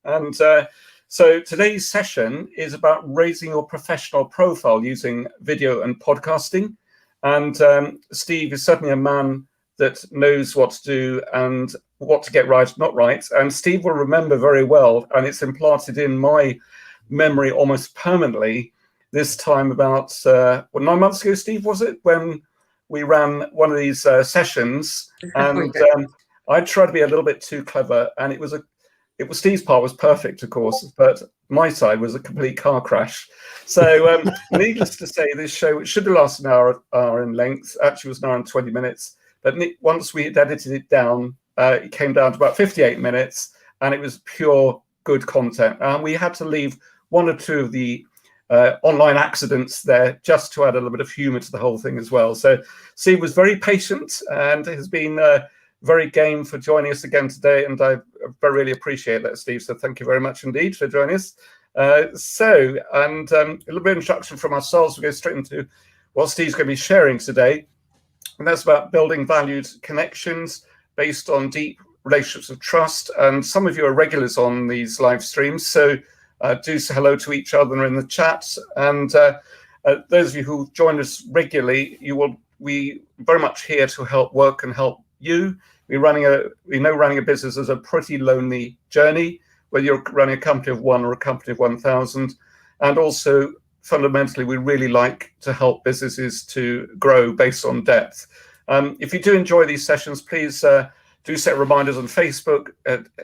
And so today's session is about raising your professional profile using video and podcasting. And Steve is certainly a man that knows what to do and what to get right, not right. And Steve will remember very well, and it's implanted in my memory almost permanently, this time about 9 months ago, Steve, was it, when we ran one of these sessions, and I tried to be a little bit too clever, and it was Steve's part was perfect, of course, but my side was a complete car crash. So needless to say, this show, it should have lasted an hour in length, actually was an hour and 20 minutes, but once we had edited it down, it came down to about 58 minutes, and it was pure good content. And we had to leave one or two of the online accidents there just to add a little bit of humor to the whole thing as well. So Steve was very patient and has been very game for joining us again today, and I really appreciate that, Steve. So thank you very much indeed for joining us. A little bit of introduction from ourselves. We'll go straight into what Steve's going to be sharing today, and that's about building valued connections based on deep relationships of trust. And some of you are regulars on these live streams, so do say hello to each other in the chat. And those of you who join us regularly, we very much here to help work and help you. We know running a business is a pretty lonely journey, whether you're running a company of one or a company of 1,000. And also, fundamentally, we really like to help businesses to grow based on depth. If you do enjoy these sessions, please do set reminders on Facebook.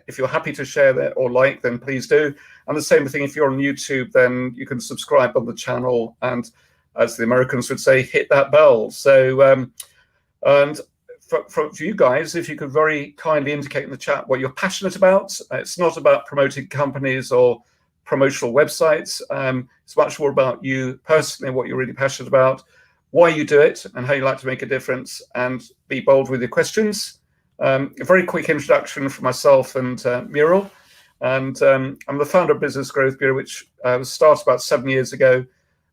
If you're happy to share that or like, then please do. And the same thing, if you're on YouTube, then you can subscribe on the channel and, as the Americans would say, hit that bell. So, and for you guys, if you could very kindly indicate in the chat what you're passionate about. It's not about promoting companies or promotional websites. It's much more about you personally, what you're really passionate about, why you do it, and how you like to make a difference, and be bold with your questions. A very quick introduction for myself and Muriel. And I'm the founder of Business Growth Bureau, which was started about 7 years ago.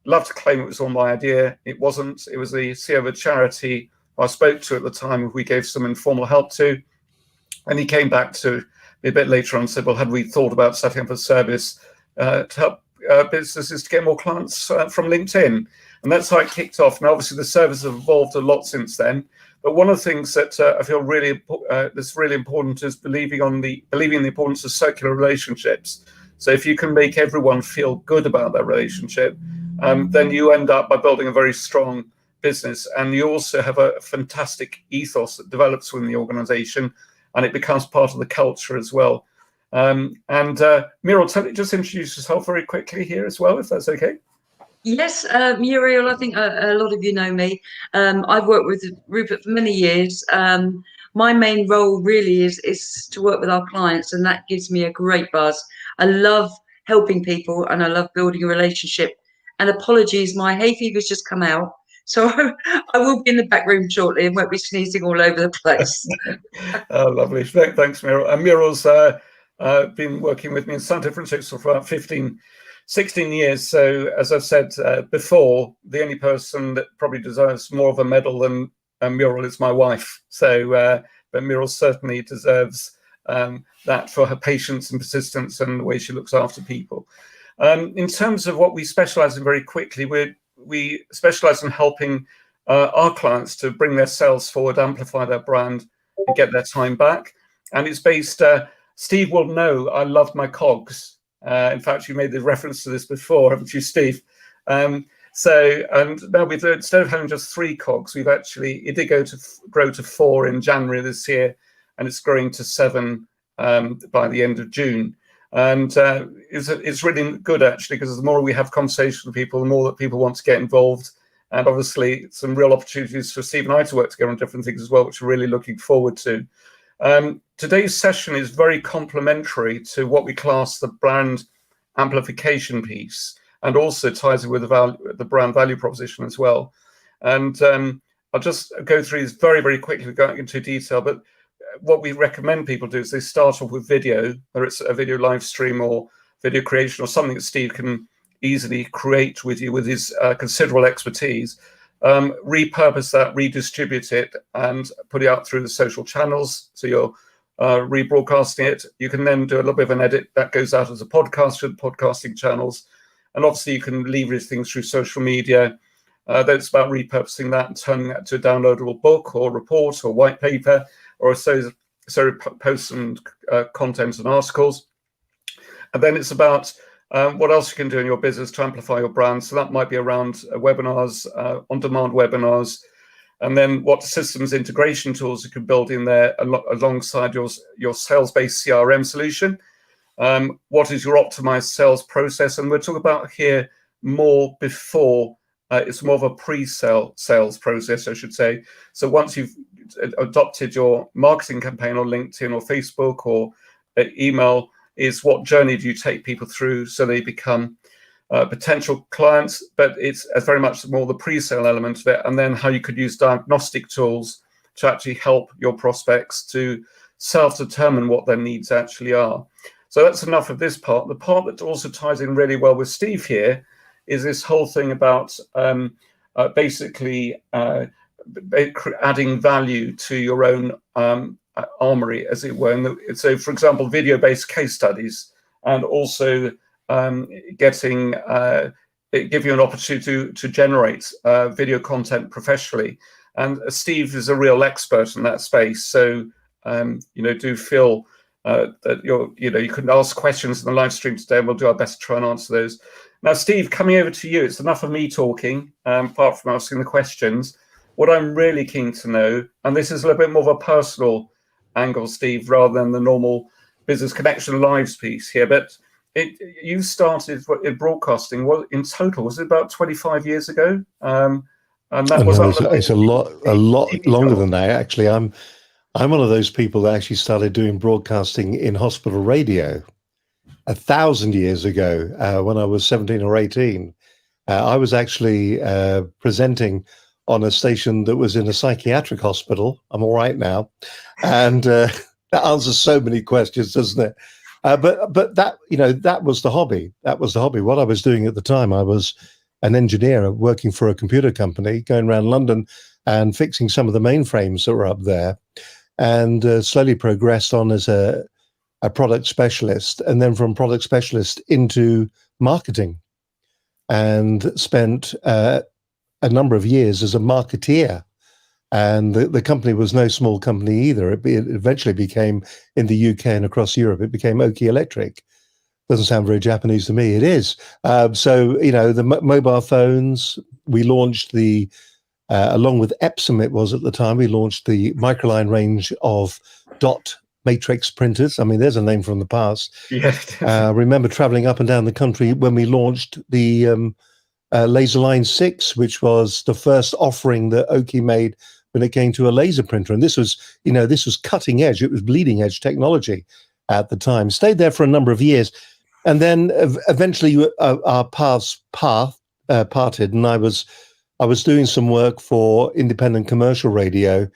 Love to claim it was all my idea. It wasn't. It was the CEO of a charity I spoke to at the time, we gave some informal help to. And he came back to me a bit later on and said, well, had we thought about setting up a service to help businesses to get more clients from LinkedIn? And that's how it kicked off. Now, obviously, the service has evolved a lot since then. But one of the things that I feel that's really important is believing in the importance of circular relationships. So if you can make everyone feel good about their relationship, then you end up by building a very strong business, and you also have a fantastic ethos that develops within the organization, and it becomes part of the culture as well. Muriel, just introduce yourself very quickly here as well, if that's okay. Yes, Muriel, I think a lot of you know me. I've worked with Rupert for many years. My main role really is to work with our clients, and that gives me a great buzz. I love helping people, and I love building a relationship. And apologies, my hay fever's just come out, so I will be in the back room shortly and won't be sneezing all over the place. Oh, lovely. Thanks, Muriel. And Muriel's been working with me in some different shapes for about 16 years. So, as I've said before, the only person that probably deserves more of a medal than Muriel is my wife. So, but Muriel certainly deserves that for her patience and persistence and the way she looks after people. In terms of what we specialize in very quickly, we specialize in helping our clients to bring their sales forward, amplify their brand, and get their time back. And it's based, Steve will know I love my cogs. In fact, you made the reference to this before, haven't you, Steve? And now instead of having just 3 cogs, it did grow to 4 in January this year, and it's growing to 7 by the end of June. And it's really good, actually, because the more we have conversations with people, the more that people want to get involved. And obviously some real opportunities for Steve and I to work together on different things as well, which we're really looking forward to. Today's session is very complementary to what we class the brand amplification piece, and also ties it with the brand value proposition as well. And I'll just go through these very, very quickly without into detail, but what we recommend people do is they start off with video, whether it's a video live stream or video creation or something that Steve can easily create with you with his considerable expertise. Repurpose that, redistribute it, and put it out through the social channels. So you're rebroadcasting it. You can then do a little bit of an edit that goes out as a podcast to the podcasting channels. And obviously you can leverage things through social media. Then it's about repurposing that and turning that to a downloadable book or report or white paper or posts and content and articles. And then it's about what else you can do in your business to amplify your brand. So that might be around webinars, on-demand webinars, and then what systems integration tools you can build in there alongside your sales-based CRM solution. What is your optimized sales process? And we're talking about here more before, it's more of a pre-sale sales process, I should say. So once you've adopted your marketing campaign on LinkedIn or Facebook or email, is what journey do you take people through so they become potential clients, but it's very much more the pre-sale element of it, and then how you could use diagnostic tools to actually help your prospects to self-determine what their needs actually are. So that's enough of this part. The part that also ties in really well with Steve here is this whole thing about basically adding value to your own armory, as it were. So, for example, video-based case studies, and also giving you an opportunity to generate video content professionally. And Steve is a real expert in that space. So, do feel that you can ask questions in the live stream today, and we'll do our best to try and answer those. Now, Steve, coming over to you, it's enough of me talking, apart from asking the questions. What I'm really keen to know, and this is a little bit more of a personal angle, Steve, rather than the normal Business Connection Lives piece here, but you started in broadcasting. Well, in total, was it about 25 years ago? And that it's a lot longer than that. Actually, I'm one of those people that actually started doing broadcasting in hospital radio 1,000 years ago when I was 17 or 18. I was actually presenting on a station that was in a psychiatric hospital. I'm all right now, and that answers so many questions, doesn't it? But that was the hobby. That was the hobby. What I was doing at the time, I was an engineer working for a computer company, going around London and fixing some of the mainframes that were up there, and slowly progressed on as a product specialist, and then from product specialist into marketing, and spent a number of years as a marketeer. And the company was no small company either. It eventually became, in the UK and across Europe, it became Oki Electric. Doesn't sound very Japanese to me. It is. So, the mobile phones, we launched along with Epsom, it was at the time, we launched the microline range of dot matrix printers. I mean, there's a name from the past. Yeah. I remember traveling up and down the country when we launched the Laserline 6, which was the first offering that Oki made when it came to a laser printer. And this was cutting edge. It was bleeding edge technology at the time. Stayed there for a number of years. And then eventually our paths parted, and I was doing some work for independent commercial radio,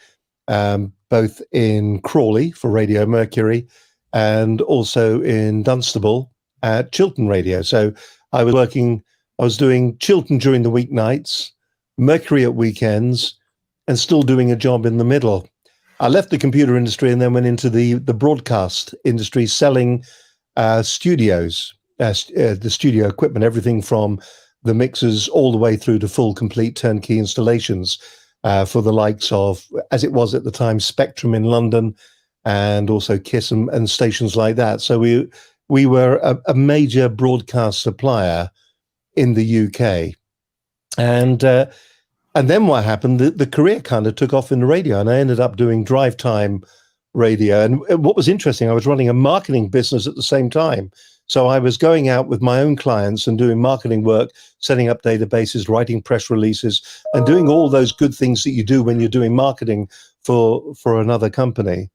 both in Crawley for Radio Mercury and also in Dunstable at Chiltern Radio. So I was doing Chiltern during the weeknights, Mercury at weekends, and still doing a job in the middle. I left the computer industry and then went into the broadcast industry, selling studios, the studio equipment, everything from the mixers all the way through to full, complete turnkey installations for the likes of, as it was at the time, Spectrum in London, and also Kiss and stations like that. So we were a major broadcast supplier in the UK, and then what happened? The career kind of took off in the radio, and I ended up doing drive time radio. And what was interesting, I was running a marketing business at the same time, so I was going out with my own clients and doing marketing work, setting up databases, writing press releases, and doing all those good things that you do when you're doing marketing for another company.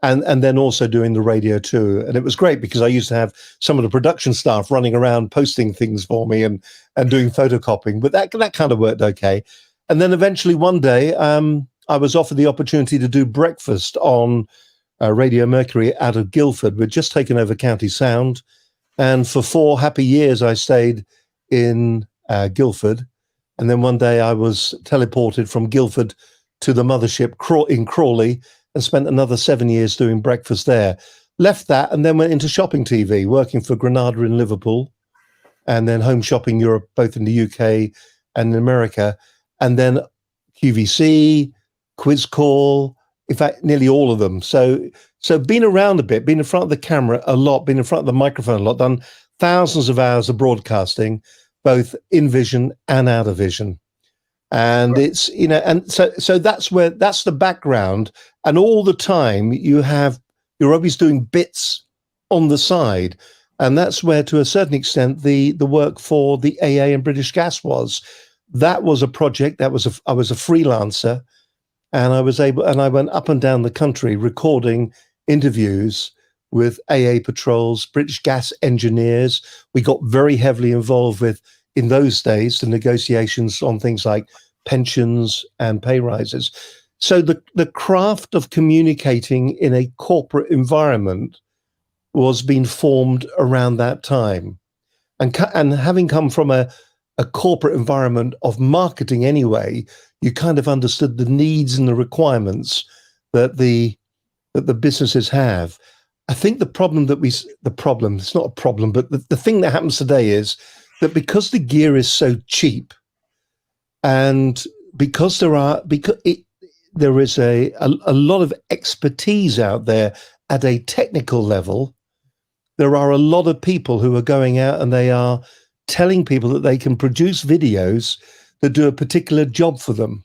And then also doing the radio too. And it was great because I used to have some of the production staff running around posting things for me and doing photocopying, but that kind of worked okay. And then eventually one day I was offered the opportunity to do breakfast on Radio Mercury out of Guildford. We'd just taken over County Sound. And for 4 happy years, I stayed in Guildford. And then one day I was teleported from Guildford to the mothership in Crawley, and spent another 7 years doing breakfast there. Left that and then went into shopping TV, working for Granada in Liverpool, and then Home Shopping Europe, both in the UK and in America, and then QVC, Quiz Call, in fact, nearly all of them. So been around a bit, been in front of the camera a lot, been in front of the microphone a lot, done thousands of hours of broadcasting, both in vision and out of vision. And right. It's, and so that's the background. And all the time you're always doing bits on the side. And that's where, to a certain extent, the work for the AA and British Gas was. That was a project. I was a freelancer, and I went up and down the country recording interviews with AA patrols, British Gas engineers. We got very heavily involved with, in those days, the negotiations on things like pensions and pay rises. So the craft of communicating in a corporate environment was being formed around that time. And having come from a corporate environment of marketing anyway, you kind of understood the needs and the requirements that the businesses have. I think it's not a problem, but the thing that happens today is that because the gear is so cheap, and because there is a lot of expertise out there at a technical level, there are a lot of people who are going out and they are telling people that they can produce videos that do a particular job for them.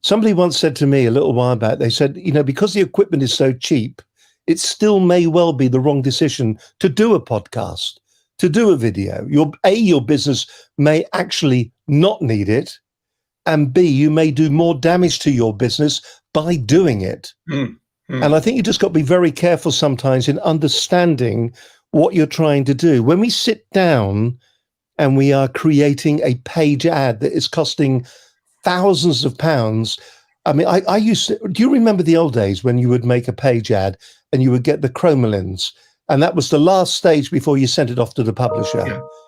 Somebody once said to me a little while back, they said, because the equipment is so cheap, it still may well be the wrong decision to do a podcast, to do a video. Your business may actually not need it, and B, you may do more damage to your business by doing it. And I think you just got to be very careful sometimes in understanding what you're trying to do. When we sit down and we are creating a page ad that is costing thousands of pounds. I mean, do you remember the old days when you would make a page ad and you would get the chromolins, and that was the last stage before you sent it off to the publisher?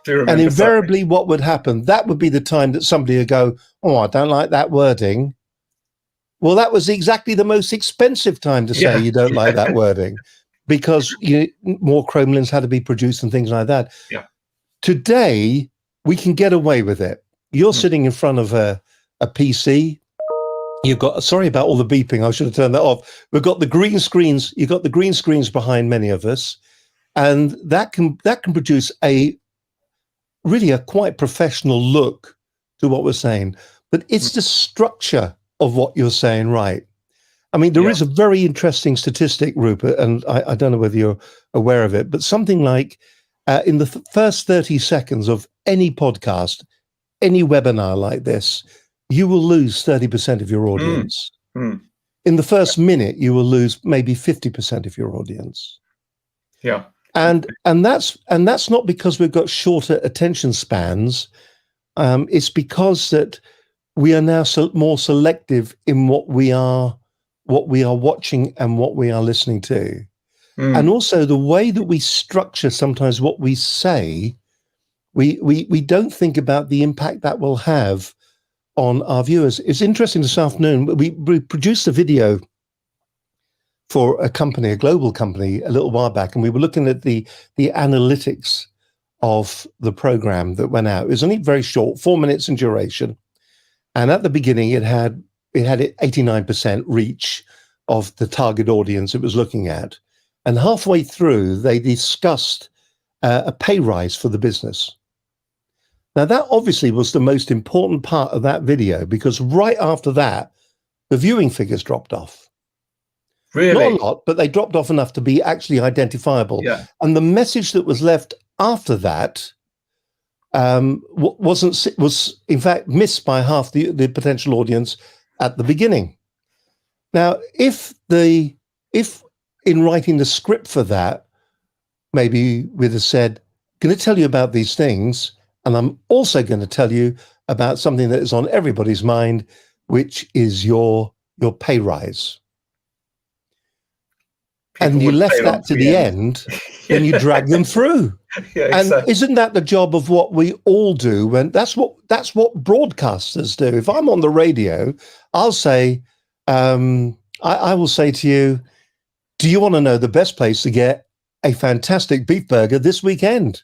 Yeah, and invariably what would happen, that would be the time that somebody would go, "Oh, I don't like that wording." Well, that was exactly the most expensive time to say you don't like that wording, because more chromolins had to be produced and things like that. Yeah. Today, we can get away with it. You're sitting in front of a PC. You've got, sorry about all the beeping, I should have turned that off. We've got the green screens. You've got the green screens behind many of us, and that can produce a quite professional look to what we're saying. But it's the structure of what you're saying, right? I mean, there is a very interesting statistic, Rupert, and I don't know whether you're aware of it, but something like in the first 30 seconds of any podcast, any webinar like this, you will lose 30% of your audience. In the first minute, you will lose maybe 50% of your audience. Yeah. And that's not because we've got shorter attention spans. It's because that we are now more selective in what we are watching and what we are listening to. And also the way that we structure sometimes what we say, we don't think about the impact that will have on our viewers. It's interesting, this afternoon, we produced a video for a global company, a little while back, and we were looking at the analytics of the program that went out. It was only very short, 4 minutes in duration. And at the beginning, it had 89% reach of the target audience it was looking at. And halfway through, they discussed a pay rise for the business. Now, that obviously was the most important part of that video, because right after that, the viewing figures dropped off. Really? Not a lot, but they dropped off enough to be actually identifiable. Yeah. And the message that was left after that was in fact missed by half the potential audience at the beginning. Now, if in writing the script for that, maybe we'd have said, "Going to tell you about these things, and I'm also going to tell you about something that is on everybody's mind, which is your pay rise." And you left that to the end, then you drag them through. And isn't that the job of what we all do? When that's what broadcasters do. If I'm on the radio, I'll say, I will say to you, do you want to know the best place to get a fantastic beef burger this weekend?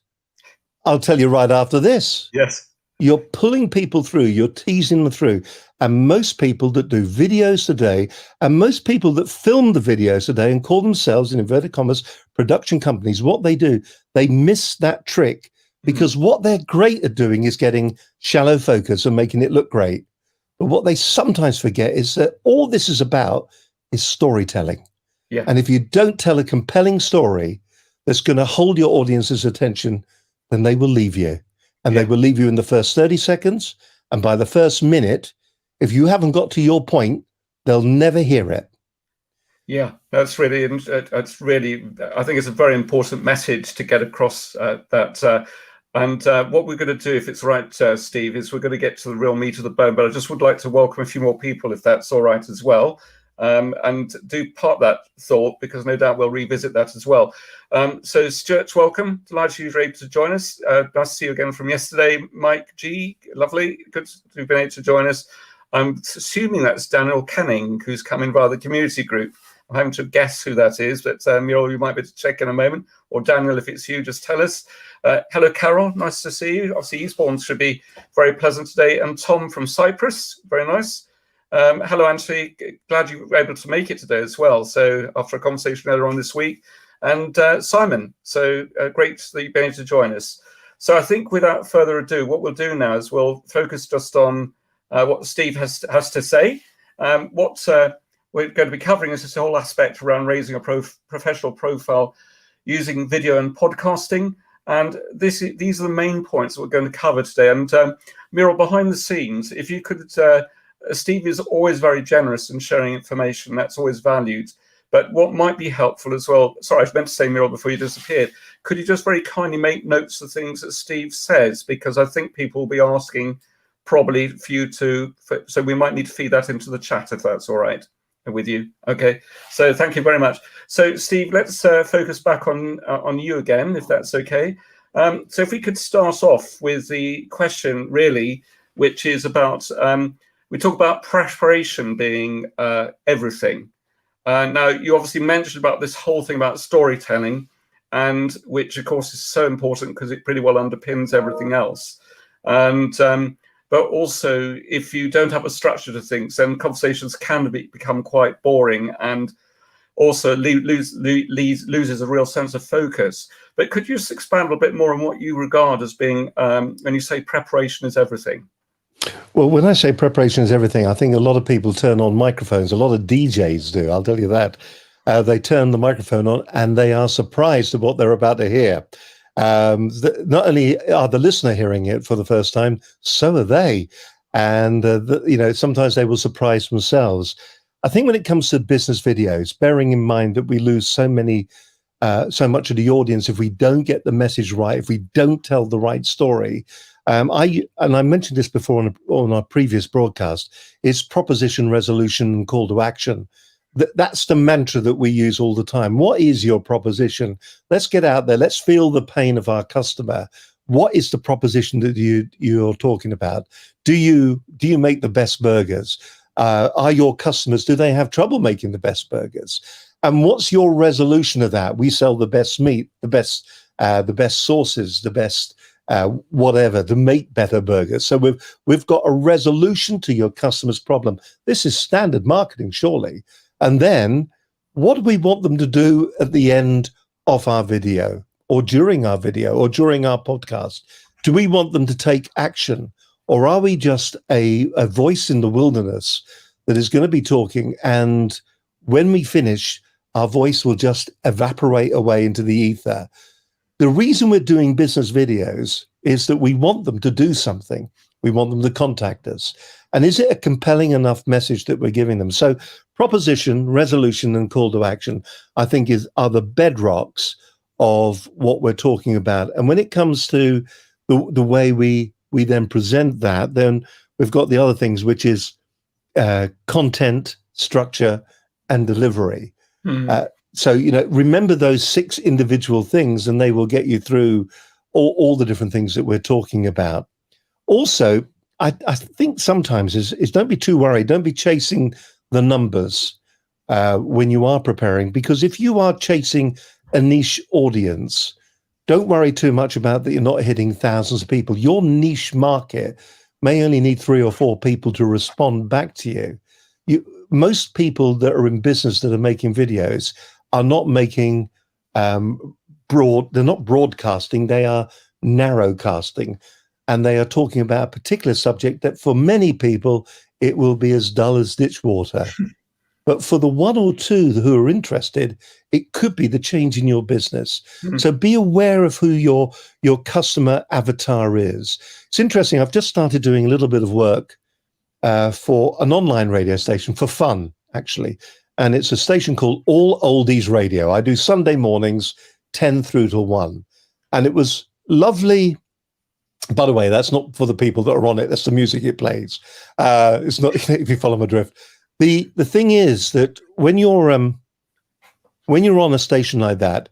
I'll tell you right after this. Yes. You're pulling people through, you're teasing them through. And most people that do videos today, and most people that film the videos today and call themselves, in inverted commas, production companies, what they do, they miss that trick, because what they're great at doing is getting shallow focus and making it look great. But what they sometimes forget is that all this is about is storytelling. Yeah. And if you don't tell a compelling story that's going to hold your audience's attention, then they will leave you. And they will leave you in the first 30 seconds. And by the first minute, if you haven't got to your point, they'll never hear it. Yeah, that's really, I think it's a very important message to get across that. And what we're going to do, if it's right, Steve, is we're going to get to the real meat of the bone. But I just would like to welcome a few more people, if that's all right as well. And do part that thought, because no doubt we'll revisit that as well. So Stuart, welcome. Delighted you're able to join us. Nice to see you again from yesterday. Mike G, lovely. Good to have been able to join us. I'm assuming that's Daniel Canning, who's come in via the community group. I'm having to guess who that is, but Muriel, you might be able to check in a moment. Or Daniel, if it's you, just tell us. Hello, Carol. Nice to see you. Obviously, Eastbourne should be very pleasant today. And Tom from Cyprus. Very nice. Hello, Anthony. Glad you were able to make it today as well. So after a conversation earlier on this week. And Simon. So great that you've been able to join us. So I think without further ado, what we'll do now is we'll focus just on what Steve has to say. What we're going to be covering is this whole aspect around raising a professional profile using video and podcasting. And these are the main points that we're going to cover today. And Muriel, behind the scenes, if you could, Steve is always very generous in sharing information. That's always valued. But what might be helpful as well, sorry, I meant to say, Muriel, before you disappeared, could you just very kindly make notes of things that Steve says? Because I think people will be asking probably for you to, so we might need to feed that into the chat if that's all right with you. Okay, so thank you very much. So Steve, let's focus back on you again, if that's okay. So if we could start off with the question really, which is about, we talk about preparation being everything. Now, you obviously mentioned about this whole thing about storytelling, and which of course is so important because it pretty well underpins everything else. And but also, if you don't have a structure to things, then conversations can become quite boring, and also loses a real sense of focus. But could you just expand a little bit more on what you regard as being, when you say preparation is everything? Well, when I say preparation is everything, I think a lot of people turn on microphones. A lot of DJs do, I'll tell you that. They turn the microphone on and they are surprised at what they're about to hear. Not only are the listener hearing it for the first time, so are they. And, sometimes they will surprise themselves. I think when it comes to business videos, bearing in mind that we lose so much of the audience if we don't get the message right, if we don't tell the right story. I mentioned this before on our previous broadcast, is proposition, resolution, and call to action. That's the mantra that we use all the time. What is your proposition? Let's get out there. Let's feel the pain of our customer. What is the proposition that you're talking about? Do you make the best burgers? Are your customers, do they have trouble making the best burgers? And what's your resolution of that? We sell the best meat, the best sauces, the best whatever to make better burgers. So we've got a resolution to your customer's problem. This is standard marketing, surely. And then what do we want them to do at the end of our video or during our video or during our podcast? Do we want them to take action, or are we just a voice in the wilderness that is going to be talking, and when we finish, our voice will just evaporate away into the ether? The reason we're doing business videos is that we want them to do something. We want them to contact us. And is it a compelling enough message that we're giving them? So proposition, resolution, and call to action, I think are the bedrocks of what we're talking about. And when it comes to the way we then present that, then we've got the other things, which is content, structure, and delivery. So, remember those 6 individual things, and they will get you through all the different things that we're talking about. Also, I think sometimes is don't be too worried. Don't be chasing the numbers. when you are preparing, because if you are chasing a niche audience, don't worry too much about that you're not hitting thousands of people. Your niche market may only need 3 or 4 people to respond back to you. Most people that are in business that are making videos are not making they're not broadcasting, they are narrowcasting. And they are talking about a particular subject that for many people, it will be as dull as ditch water. But for the 1 or 2 who are interested, it could be the change in your business. So be aware of who your customer avatar is. It's interesting. I've just started doing a little bit of work for an online radio station for fun, actually. And it's a station called All Oldies Radio. I do Sunday mornings, 10 through to 1. And it was lovely. By the way, that's not for the people that are on it. That's the music it plays. It's not, if you follow my drift. The thing is that when you're on a station like that,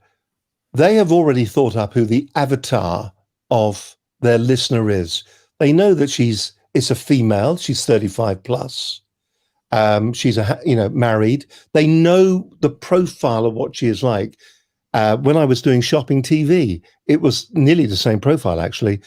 they have already thought up who the avatar of their listener is. They know that it's a female. She's 35 plus. She's married. They know the profile of what she is like. When I was doing shopping TV, it was nearly the same profile actually.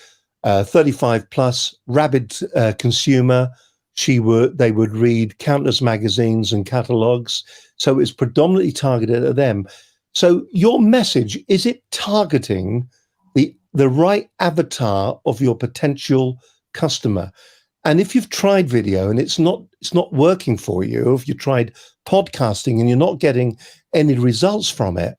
35 plus, rabid consumer. They would read countless magazines and catalogs. So it's predominantly targeted at them. So your message, is it targeting the right avatar of your potential customer? And if you've tried video and it's not working for you, or if you tried podcasting and you're not getting any results from it,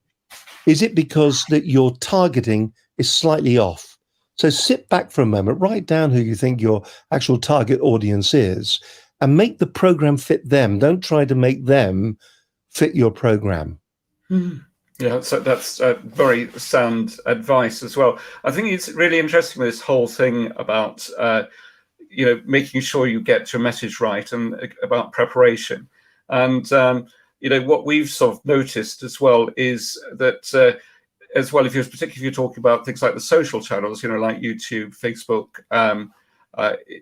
is it because that your targeting is slightly off? So sit back for a moment, write down who you think your actual target audience is, and make the program fit them. Don't try to make them fit your program. Yeah, so that's very sound advice as well. I think it's really interesting, this whole thing about making sure you get your message right, and about preparation. And what we've sort of noticed as well is that as well, particularly if you're talking about things like the social channels, like YouTube, Facebook,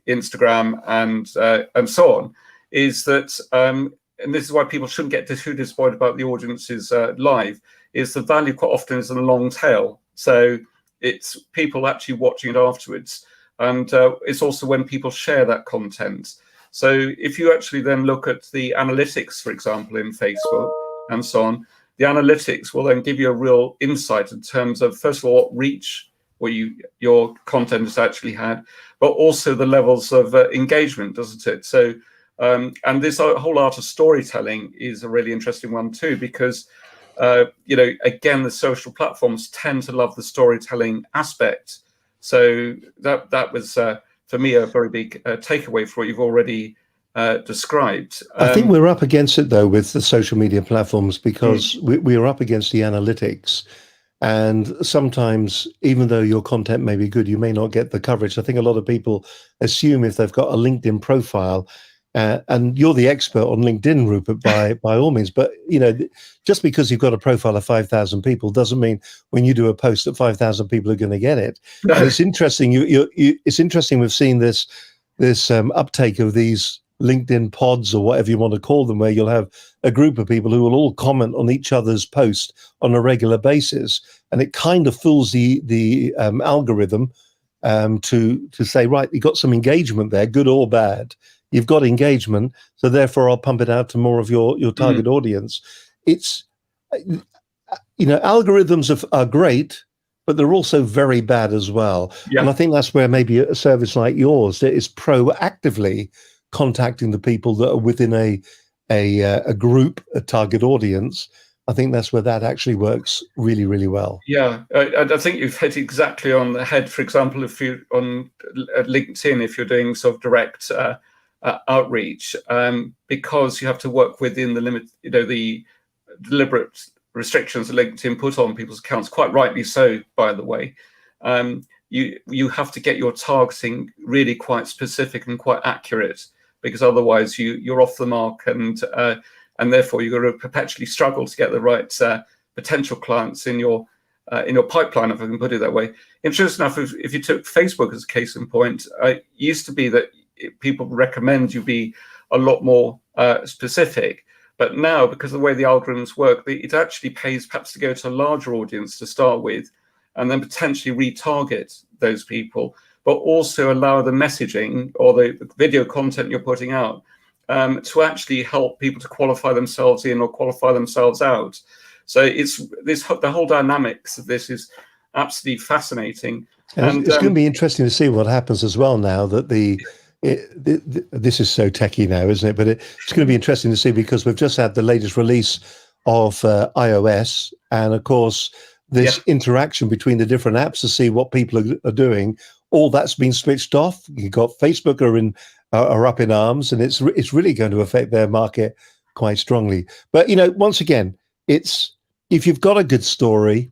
Instagram, and so on, is that, and this is why people shouldn't get too disappointed about the audiences live, is the value quite often is in the long tail. So it's people actually watching it afterwards. And it's also when people share that content. So if you actually then look at the analytics, for example, in Facebook and so on, the analytics will then give you a real insight in terms of, first of all, what reach your content has actually had, but also the levels of engagement, doesn't it? So, and this whole art of storytelling is a really interesting one too, because, again, the social platforms tend to love the storytelling aspect. So that was, for me, a very big takeaway for what you've already described. I think we're up against it though with the social media platforms, because we are up against the analytics, and sometimes even though your content may be good, you may not get the coverage. I think a lot of people assume if they've got a LinkedIn profile, and you're the expert on LinkedIn, Rupert, by all means, but just because you've got a profile of 5,000 people doesn't mean when you do a post that 5,000 people are going to get it. No. And it's interesting. It's interesting. We've seen this uptake of these LinkedIn pods, or whatever you want to call them, where you'll have a group of people who will all comment on each other's post on a regular basis, and it kind of fools the algorithm to say, right, you got some engagement there, good or bad. You've got engagement, so therefore I'll pump it out to more of your target audience. It's algorithms are great, but they're also very bad as well. Yeah. And I think that's where maybe a service like yours that is proactively contacting the people that are within a group, a target audience. I think that's where that actually works really, really well. Yeah, I think you've hit exactly on the head. For example, if you on LinkedIn, if you're doing sort of direct outreach, because you have to work within the limit, the deliberate restrictions that LinkedIn put on people's accounts, quite rightly so, by the way. You have to get your targeting really quite specific and quite accurate, because otherwise you're off the mark, and therefore you're going to perpetually struggle to get the right potential clients in your pipeline, if I can put it that way. Interesting enough, if you took Facebook as a case in point, it used to be that people recommend you be a lot more specific. But now, because of the way the algorithms work, it actually pays perhaps to go to a larger audience to start with, and then potentially retarget those people, but also allow the messaging or the video content you're putting out to actually help people to qualify themselves in or qualify themselves out. So the whole dynamics of this is absolutely fascinating. And it's going to be interesting to see what happens as well now that this is so techie now, isn't it? But it's going to be interesting to see, because we've just had the latest release of iOS, and of course this interaction between the different apps to see what people are doing. All that's been switched off. You've got Facebook are up in arms, and it's really going to affect their market quite strongly. But once again, it's if you've got a good story,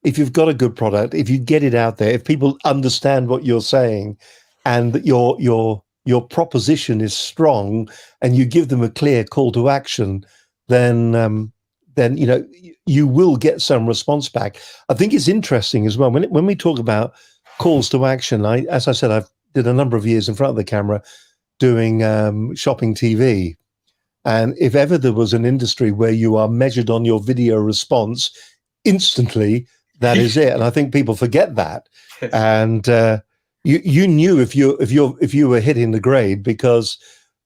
if you've got a good product, if you get it out there, if people understand what you're saying, and that your proposition is strong, and you give them a clear call to action, then you will get some response back. I think it's interesting as well when we talk about calls to action. As I said, I've did a number of years in front of the camera doing shopping TV. And if ever there was an industry where you are measured on your video response instantly, that is it. And I think people forget that. And you knew if you were hitting the grade, because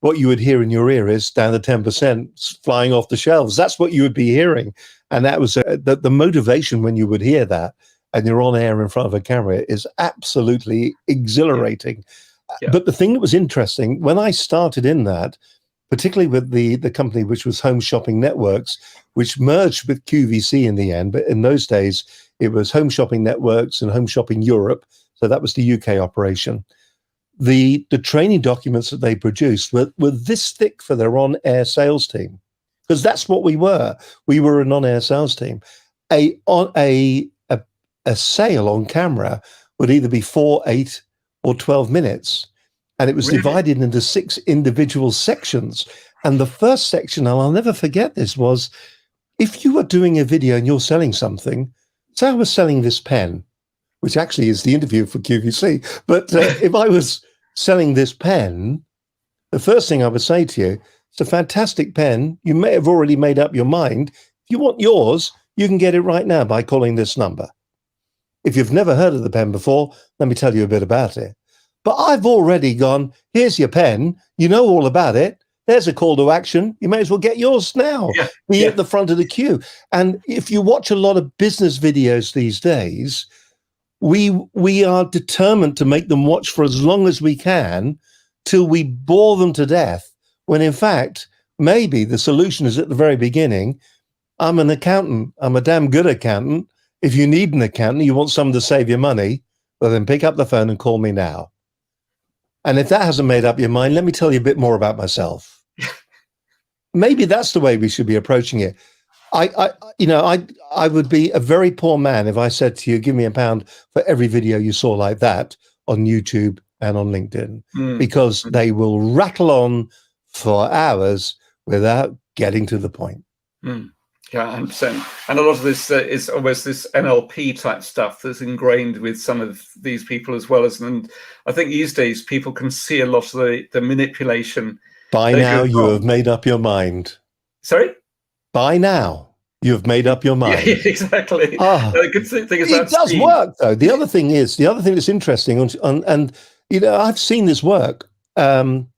what you would hear in your ear is down to 10% flying off the shelves. That's what you would be hearing. And that was the motivation when you would hear that, and you're on air in front of a camera, is absolutely exhilarating. Yeah. But the thing that was interesting, when I started in that, particularly with the company which was Home Shopping Networks, which merged with QVC in the end, but in those days it was Home Shopping Networks and Home Shopping Europe, so that was the UK operation. The training documents that they produced were this thick for their on-air sales team, because that's what we were. We were an on-air sales team. A sale on camera would either be 4, 8, or 12 minutes, and it was divided into 6 individual sections. And the first section, and I'll never forget this, was if you were doing a video and you're selling something. So I was selling this pen, which actually is the interview for QVC. But if I was selling this pen, the first thing I would say to you, it's a fantastic pen. You may have already made up your mind. If you want yours, you can get it right now by calling this number. If you've never heard of the pen before, let me tell you a bit about it. But I've already gone, here's your pen. You know all about it. There's a call to action. You may as well get yours now. Be at the front of the queue. And if you watch a lot of business videos these days, we are determined to make them watch for as long as we can till we bore them to death, when in fact, maybe the solution is at the very beginning. I'm an accountant. I'm a damn good accountant. If you need an accountant, you want someone to save your money, well, then pick up the phone and call me now. And if that hasn't made up your mind, let me tell you a bit more about myself. Maybe that's the way we should be approaching it. I would be a very poor man if I said to you, give me £1 for every video you saw like that on YouTube and on LinkedIn, because they will rattle on for hours without getting to the point. Yeah, 100%. And a lot of this is almost this NLP type stuff that's ingrained with some of these people as well. And I think these days people can see a lot of the manipulation. By now, you have made up your mind. Sorry? By now, you have made up your mind. Yeah, exactly. The good thing is it does work, though. The other thing that's interesting, and I've seen this work.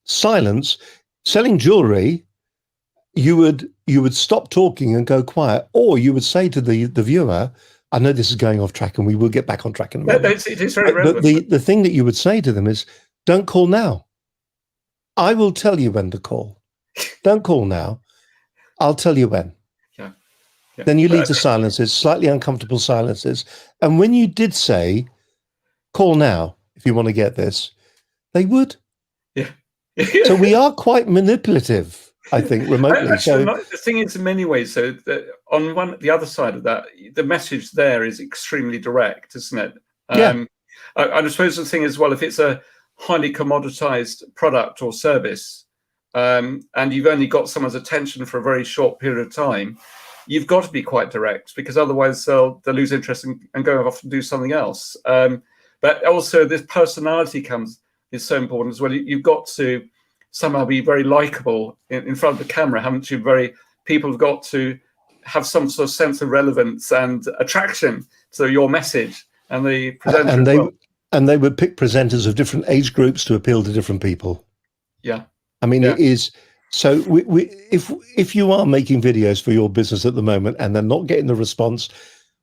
Silence, selling jewelry. You would stop talking and go quiet, or you would say to the viewer, I know this is going off track, and we will get back on track in a moment. It is very relevant. But the thing that you would say to them is, don't call now. I will tell you when to call. Don't call now. I'll tell you when. Yeah. Then you leave the silences, slightly uncomfortable silences. And when you did say, call now, if you want to get this, they would. Yeah. So we are quite manipulative, I think, remotely. Actually, the thing is, in many ways, so on the other side of that, the message there is extremely direct, isn't it? I suppose the thing as well, if it's a highly commoditized product or service, and you've only got someone's attention for a very short period of time, you've got to be quite direct, because otherwise they'll lose interest and go off and do something else. But also this personality is so important as well. You've got to somehow be very likable in front of the camera, haven't you? Very people have got to have some sort of sense of relevance and attraction to your message and the presenter and as they well. and they would pick presenters of different age groups to appeal to different people. Yeah, I mean, yeah. it is. So if you are making videos for your business at the moment and they're not getting the response,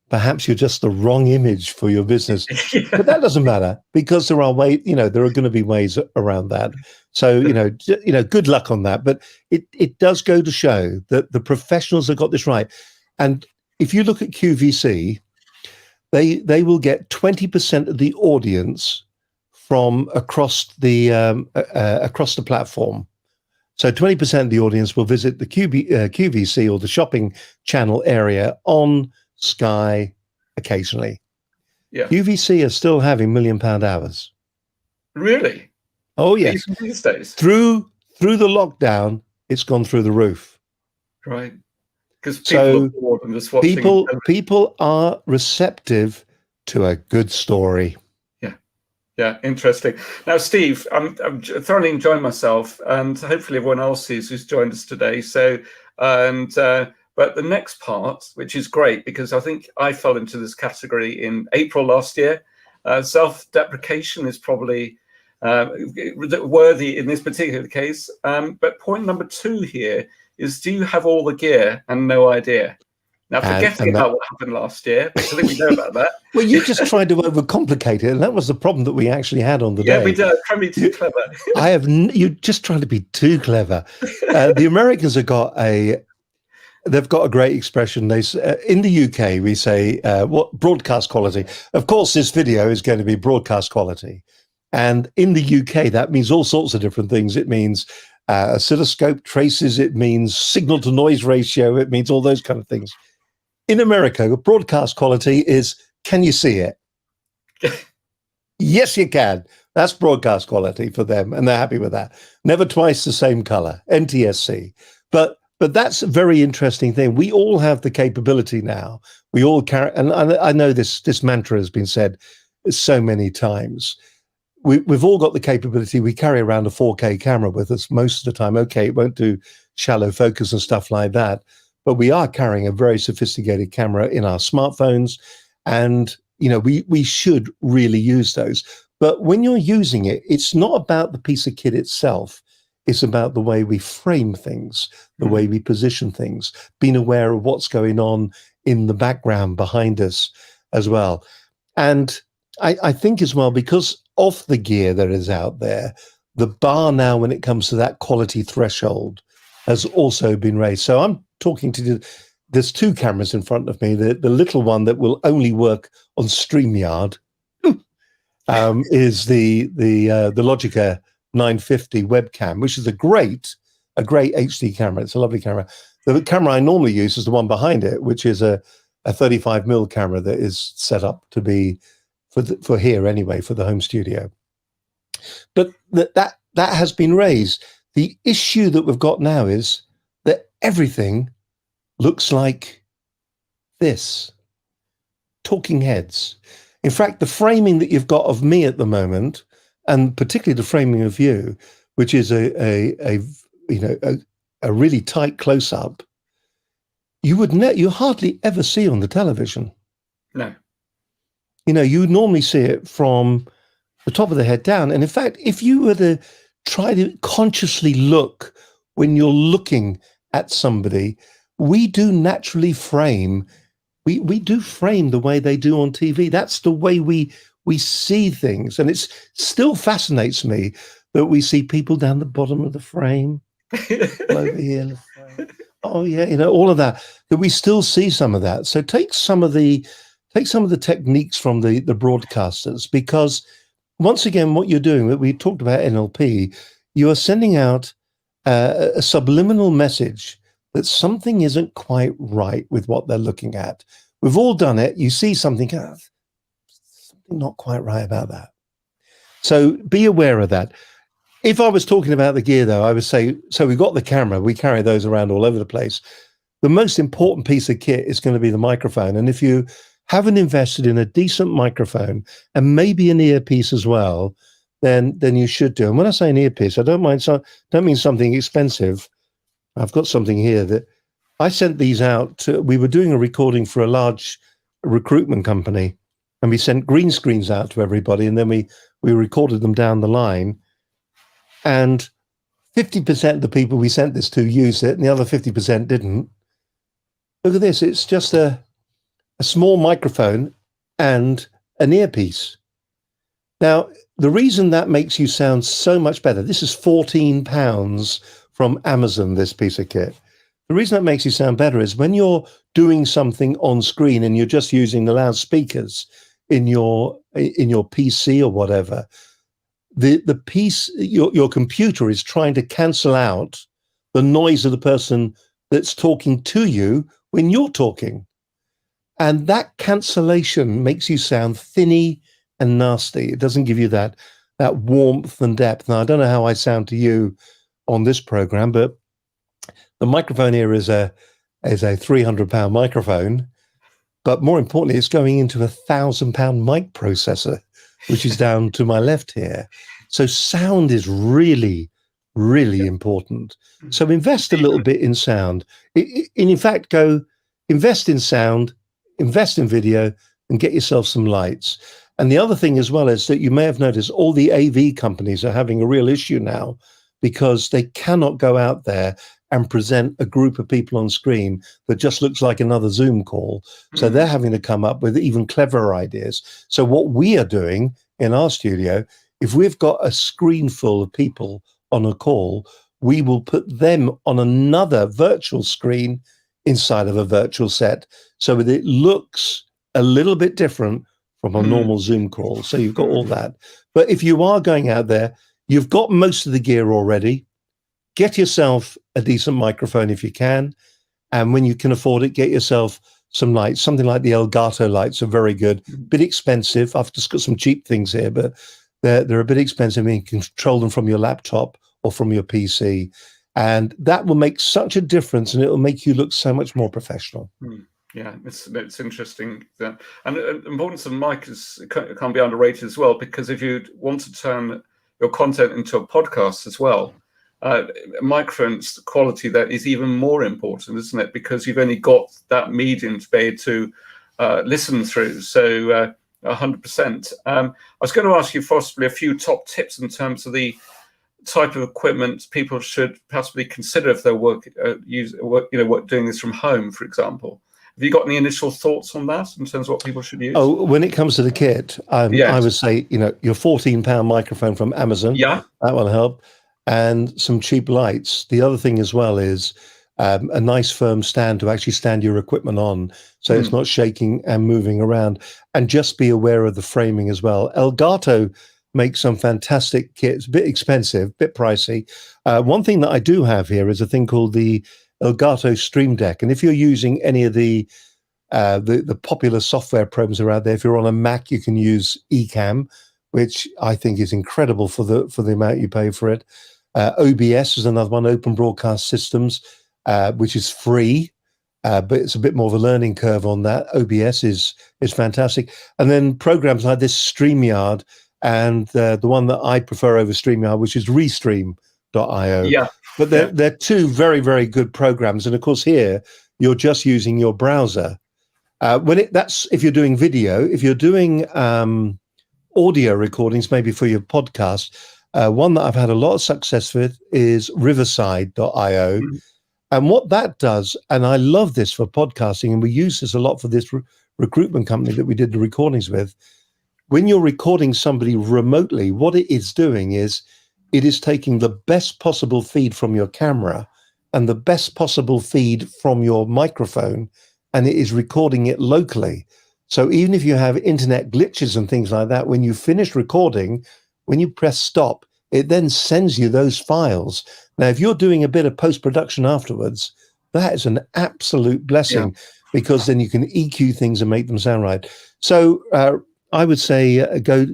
perhaps you're just the wrong image for your business. Yeah. But that doesn't matter, because there are there are going to be ways around that. So good luck on that. But it does go to show that the professionals have got this right. And if you look at QVC, they will get 20% of the audience from across the platform. So 20% of the audience will visit the QVC or the shopping channel area on Sky occasionally. Yeah. QVC are still having £1 million hours. Really? Oh yes. Even these days. Through the lockdown, it's gone through the roof. Right. Because people are bored and just watching. People are receptive to a good story. Yeah, interesting. Now, Steve, I'm thoroughly enjoying myself, and hopefully everyone else who's joined us today. So, but the next part, which is great, because I think I fell into this category in April last year. Self-deprecation is probably worthy in this particular case. But point number 2 here is: do you have all the gear and no idea? Now, forgetting about what happened last year, because I think we know about that. Well, you just tried to overcomplicate it, and that was the problem that we actually had on the day. Yeah, we did. Trying to be too clever. You just trying to be too clever. The Americans have got they've got a great expression. They in the UK we say what broadcast quality. Of course, this video is going to be broadcast quality, and in the UK that means all sorts of different things. It means oscilloscope traces. It means signal to noise ratio. It means all those kind of things. In America, broadcast quality is, can you see it? Yes, you can. That's broadcast quality for them, and they're happy with that. Never twice the same color, NTSC. But that's a very interesting thing. We all have the capability now. We all carry, and I know this mantra has been said so many times. We've all got the capability. We carry around a 4K camera with us most of the time. Okay, it won't do shallow focus and stuff like that, but we are carrying a very sophisticated camera in our smartphones, and we should really use those. But when you're using it, it's not about the piece of kit itself. It's about the way we frame things, the way we position things, being aware of what's going on in the background behind us as well. And I think as well, because of the gear that is out there, the bar now when it comes to that quality threshold has also been raised. So I'm talking to there's 2 cameras in front of me. The little one that will only work on StreamYard is the Logica 950 webcam, which is a great HD camera. It's a lovely camera. The camera I normally use is the one behind it, which is a 35mm camera that is set up to be for here anyway, for the home studio. But that has been raised. The issue that we've got now is that everything looks like this. Talking heads. In fact, the framing that you've got of me at the moment, and particularly the framing of you, which is a really tight close-up, you hardly ever see on the television. No. You would normally see it from the top of the head down. And in fact, if you were to try to consciously look when you're looking at somebody, we do naturally frame. We do frame the way they do on TV. That's the way we see things. And it still fascinates me that we see people down the bottom of the frame, over here in the frame. Oh yeah, all of that we still see some of that. So take some of the techniques from the broadcasters, because once again, what you're doing, we talked about NLP, you are sending out a subliminal message that something isn't quite right with what they're looking at. We've all done it. You see something, something not quite right about that. So be aware of that. If I was talking about the gear, though, I would say, so we've got the camera. We carry those around all over the place. The most important piece of kit is going to be the microphone. And if you haven't invested in a decent microphone and maybe an earpiece as well, then you should do. And when I say an earpiece, I don't mean something expensive. I've got something here that I sent these out. We were doing a recording for a large recruitment company, and we sent green screens out to everybody, and then we recorded them down the line. And 50% of the people we sent this to used it, and the other 50% didn't. Look at this. It's just a small microphone and an earpiece. Now, the reason that makes you sound so much better, this is £14 from Amazon, this piece of kit. The reason that makes you sound better is when you're doing something on screen and you're just using the loudspeakers in your PC or whatever, the piece, your computer is trying to cancel out the noise of the person that's talking to you when you're talking. And that cancellation makes you sound thinny and nasty. It doesn't give you that warmth and depth. Now, I don't know how I sound to you on this program, but the microphone here is a £300 microphone. But more importantly, it's going into a £1,000 mic processor, which is down to my left here. So sound is really, really important. So invest a little bit in sound. In fact, go invest in sound, invest in video, and get yourself some lights. And the other thing as well is that you may have noticed all the AV companies are having a real issue now because they cannot go out there and present a group of people on screen that just looks like another Zoom call. So they're having to come up with even cleverer ideas. So what we are doing in our studio, if we've got a screen full of people on a call, we will put them on another virtual screen inside of a virtual set so that it looks a little bit different from a normal Zoom call. So you've got all that. But if you are going out there, you've got most of the gear already. Get yourself a decent microphone if you can. And when you can afford it, get yourself some lights. Something like the Elgato lights are very good. A bit expensive. I've just got some cheap things here, but they're a bit expensive. And you can control them from your laptop or from your PC. And that will make such a difference, and it will make you look so much more professional. Yeah, it's interesting. And the importance of mic can't be underrated as well, because if you want to turn your content into a podcast as well, microphone's quality that is even more important, isn't it? Because you've only got that medium to be able to listen through. So 100%. I was going to ask you possibly a few top tips in terms of the type of equipment people should possibly consider if they're doing this from home, for example. Have you got any initial thoughts on that in terms of what people should use? Oh, when it comes to the kit, yes. I would say, your £14 microphone from Amazon, that will help, and some cheap lights. The other thing as well is a nice firm stand to actually stand your equipment on, so it's not shaking and moving around. And just be aware of the framing as well. Elgato makes some fantastic kits, a bit expensive, a bit pricey. One thing that I do have here is a thing called the Elgato Stream Deck. And if you're using any of the popular software programs around there, if you're on a Mac, you can use Ecamm, which I think is incredible for the amount you pay for it. OBS is another one, Open Broadcast Systems, which is free, but it's a bit more of a learning curve on that. OBS is fantastic. And then programs like this StreamYard, and the one that I prefer over StreamYard, which is Restream.io. Yeah. But they're two very, very good programs. And of course, here you're just using your browser. That's if you're doing video. If you're doing audio recordings, maybe for your podcast, one that I've had a lot of success with is Riverside.io. And what that does, and I love this for podcasting, and we use this a lot for this recruitment company that we did the recordings with. When you're recording somebody remotely, what it is doing is it is taking the best possible feed from your camera and the best possible feed from your microphone, and it is recording it locally. So even if you have internet glitches and things like that, when you finish recording, when you press stop, it then sends you those files. Now, if you're doing a bit of post-production afterwards, that is an absolute blessing, because then you can EQ things and make them sound right. So I would say go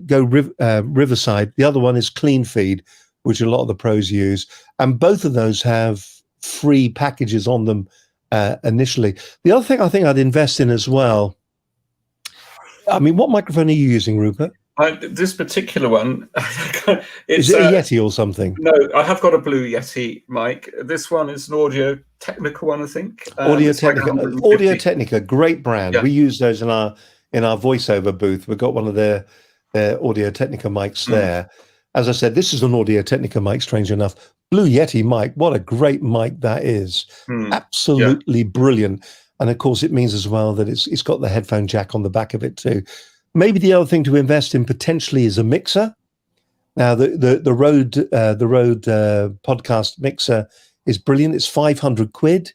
Riverside. The other one is Clean Feed, which a lot of the pros use. And both of those have free packages on them initially. The other thing I think I'd invest in as well, I mean, what microphone are you using, Rupert? This particular one, Is it a Yeti or something? No, I have got a Blue Yeti mic. This one is an Audio Technica one, I think. Audio it's like Technica, 150. Audio Technica, great brand. Yeah. We use those in our voiceover booth. We've got one of their Audio Technica mics there. As I said, this is an Audio Technica mic, strange enough. Blue Yeti mic, what a great mic that is. Absolutely brilliant. And of course, it means as well that it's got the headphone jack on the back of it too. Maybe the other thing to invest in potentially is a mixer. Now, the Rode podcast mixer is brilliant. It's 500 quid.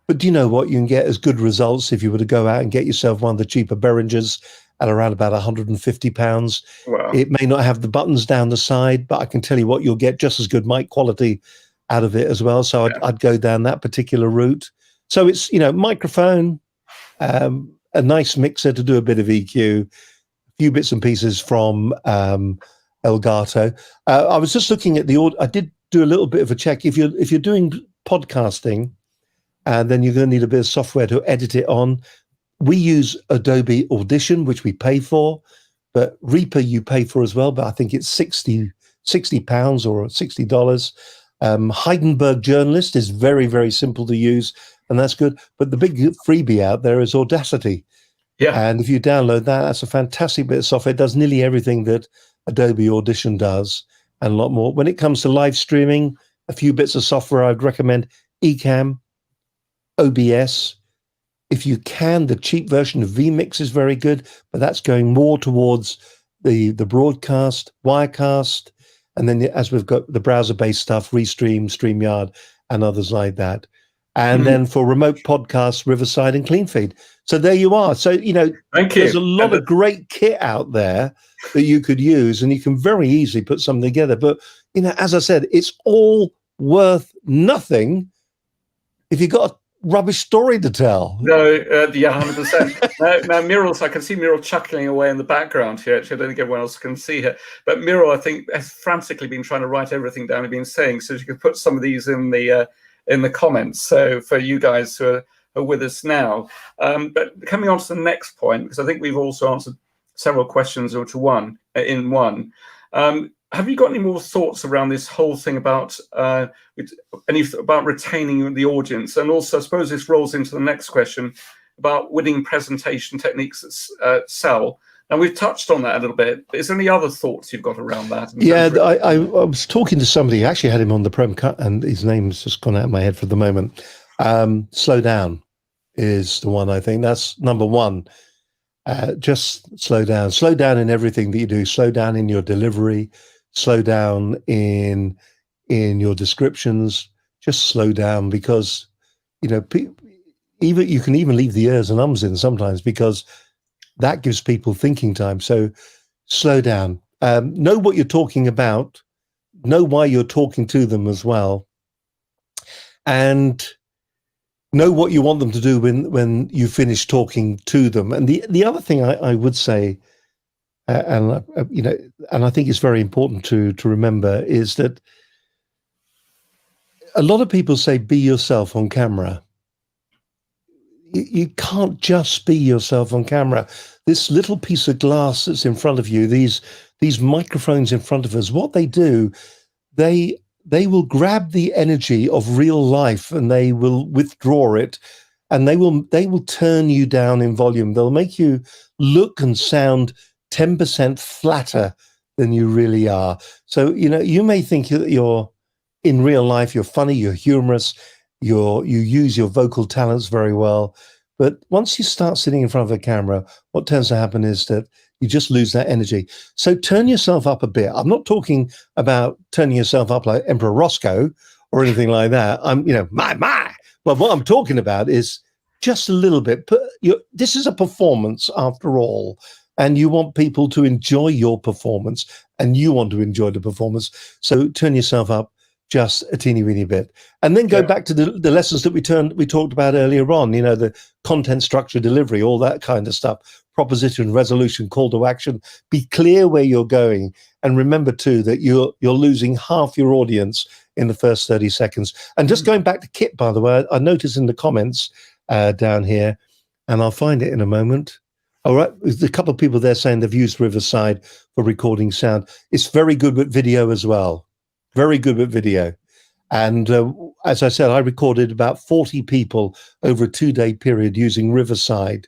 But do you know what? You can get as good results if you were to go out and get yourself one of the cheaper Behringers at around about £150. Wow. It may not have the buttons down the side, but I can tell you what, you'll get just as good mic quality out of it as well. So I'd go down that particular route. So it's, microphone, a nice mixer to do a bit of EQ, a few bits and pieces from Elgato. I was just looking at the audio. I did do a little bit of a check. If you're doing podcasting, then you're going to need a bit of software to edit it on. We use Adobe Audition, which we pay for, but Reaper you pay for as well. But I think it's £60 or $60. Heidenberg Journalist is very, very simple to use, and that's good. But the big freebie out there is Audacity. Yeah. And if you download that, that's a fantastic bit of software. It does nearly everything that Adobe Audition does and a lot more. When it comes to live streaming, a few bits of software I'd recommend: Ecamm, OBS. If you can, the cheap version of vMix is very good, but that's going more towards the broadcast, Wirecast, and then as we've got the browser-based stuff, Restream, StreamYard, and others like that. And then for remote podcasts, Riverside and CleanFeed. So there you are. So, there's a lot of great kit out there that you could use, and you can very easily put something together. But, as I said, it's all worth nothing if you've got a rubbish story to tell. No, 100%. Now, Muriel's, I can see Muriel chuckling away in the background here. Actually, I don't think everyone else can see her. But Muriel, I think, has frantically been trying to write everything down and been saying, so she could put some of these in the comments. So for you guys who are with us now. But coming on to the next point, because I think we've also answered several questions into one. Have you got any more thoughts around this whole thing about about retaining the audience? And also, I suppose this rolls into the next question about winning presentation techniques that sell. And we've touched on that a little bit. But is there any other thoughts you've got around that? Yeah, I was talking to somebody. I actually had him on the Prem Cut, and his name's just gone out of my head for the moment. Slow down is the one, I think. That's number one. Just slow down. Slow down in everything that you do. Slow down in your delivery. Slow down in your descriptions. Just slow down, because even you can even leave the ers and ums in sometimes, because that gives people thinking time. So slow down. Know what you're talking about. Know why you're talking to them as well. And know what you want them to do when you finish talking to them. And the other thing I would say, and I think it's very important to remember, is that a lot of people say be yourself on camera. You can't just be yourself on camera. This little piece of glass that's in front of you, these microphones in front of us, what they do, they will grab the energy of real life and they will withdraw it, and they will turn you down in volume. They'll make you look and sound 10% flatter than you really are. So, you may think that you're in real life, you're funny, you're humorous, you use your vocal talents very well. But once you start sitting in front of a camera, what tends to happen is that you just lose that energy. So turn yourself up a bit. I'm not talking about turning yourself up like Emperor Roscoe or anything like that. My. But what I'm talking about is just a little bit. This is a performance after all, and you want people to enjoy your performance, and you want to enjoy the performance. So turn yourself up just a teeny weeny bit, and then go back to the lessons that we talked about earlier on, the content, structure, delivery, all that kind of stuff, proposition, resolution, call to action. Be clear where you're going, and remember too that you're losing half your audience in the first 30 seconds. And just going back to kit, by the way, I noticed in the comments down here, and I'll find it in a moment. All right. There's a couple of people there saying they've used Riverside for recording sound. It's very good with video as well. Very good with video. And as I said, I recorded about 40 people over a 2-day period using Riverside.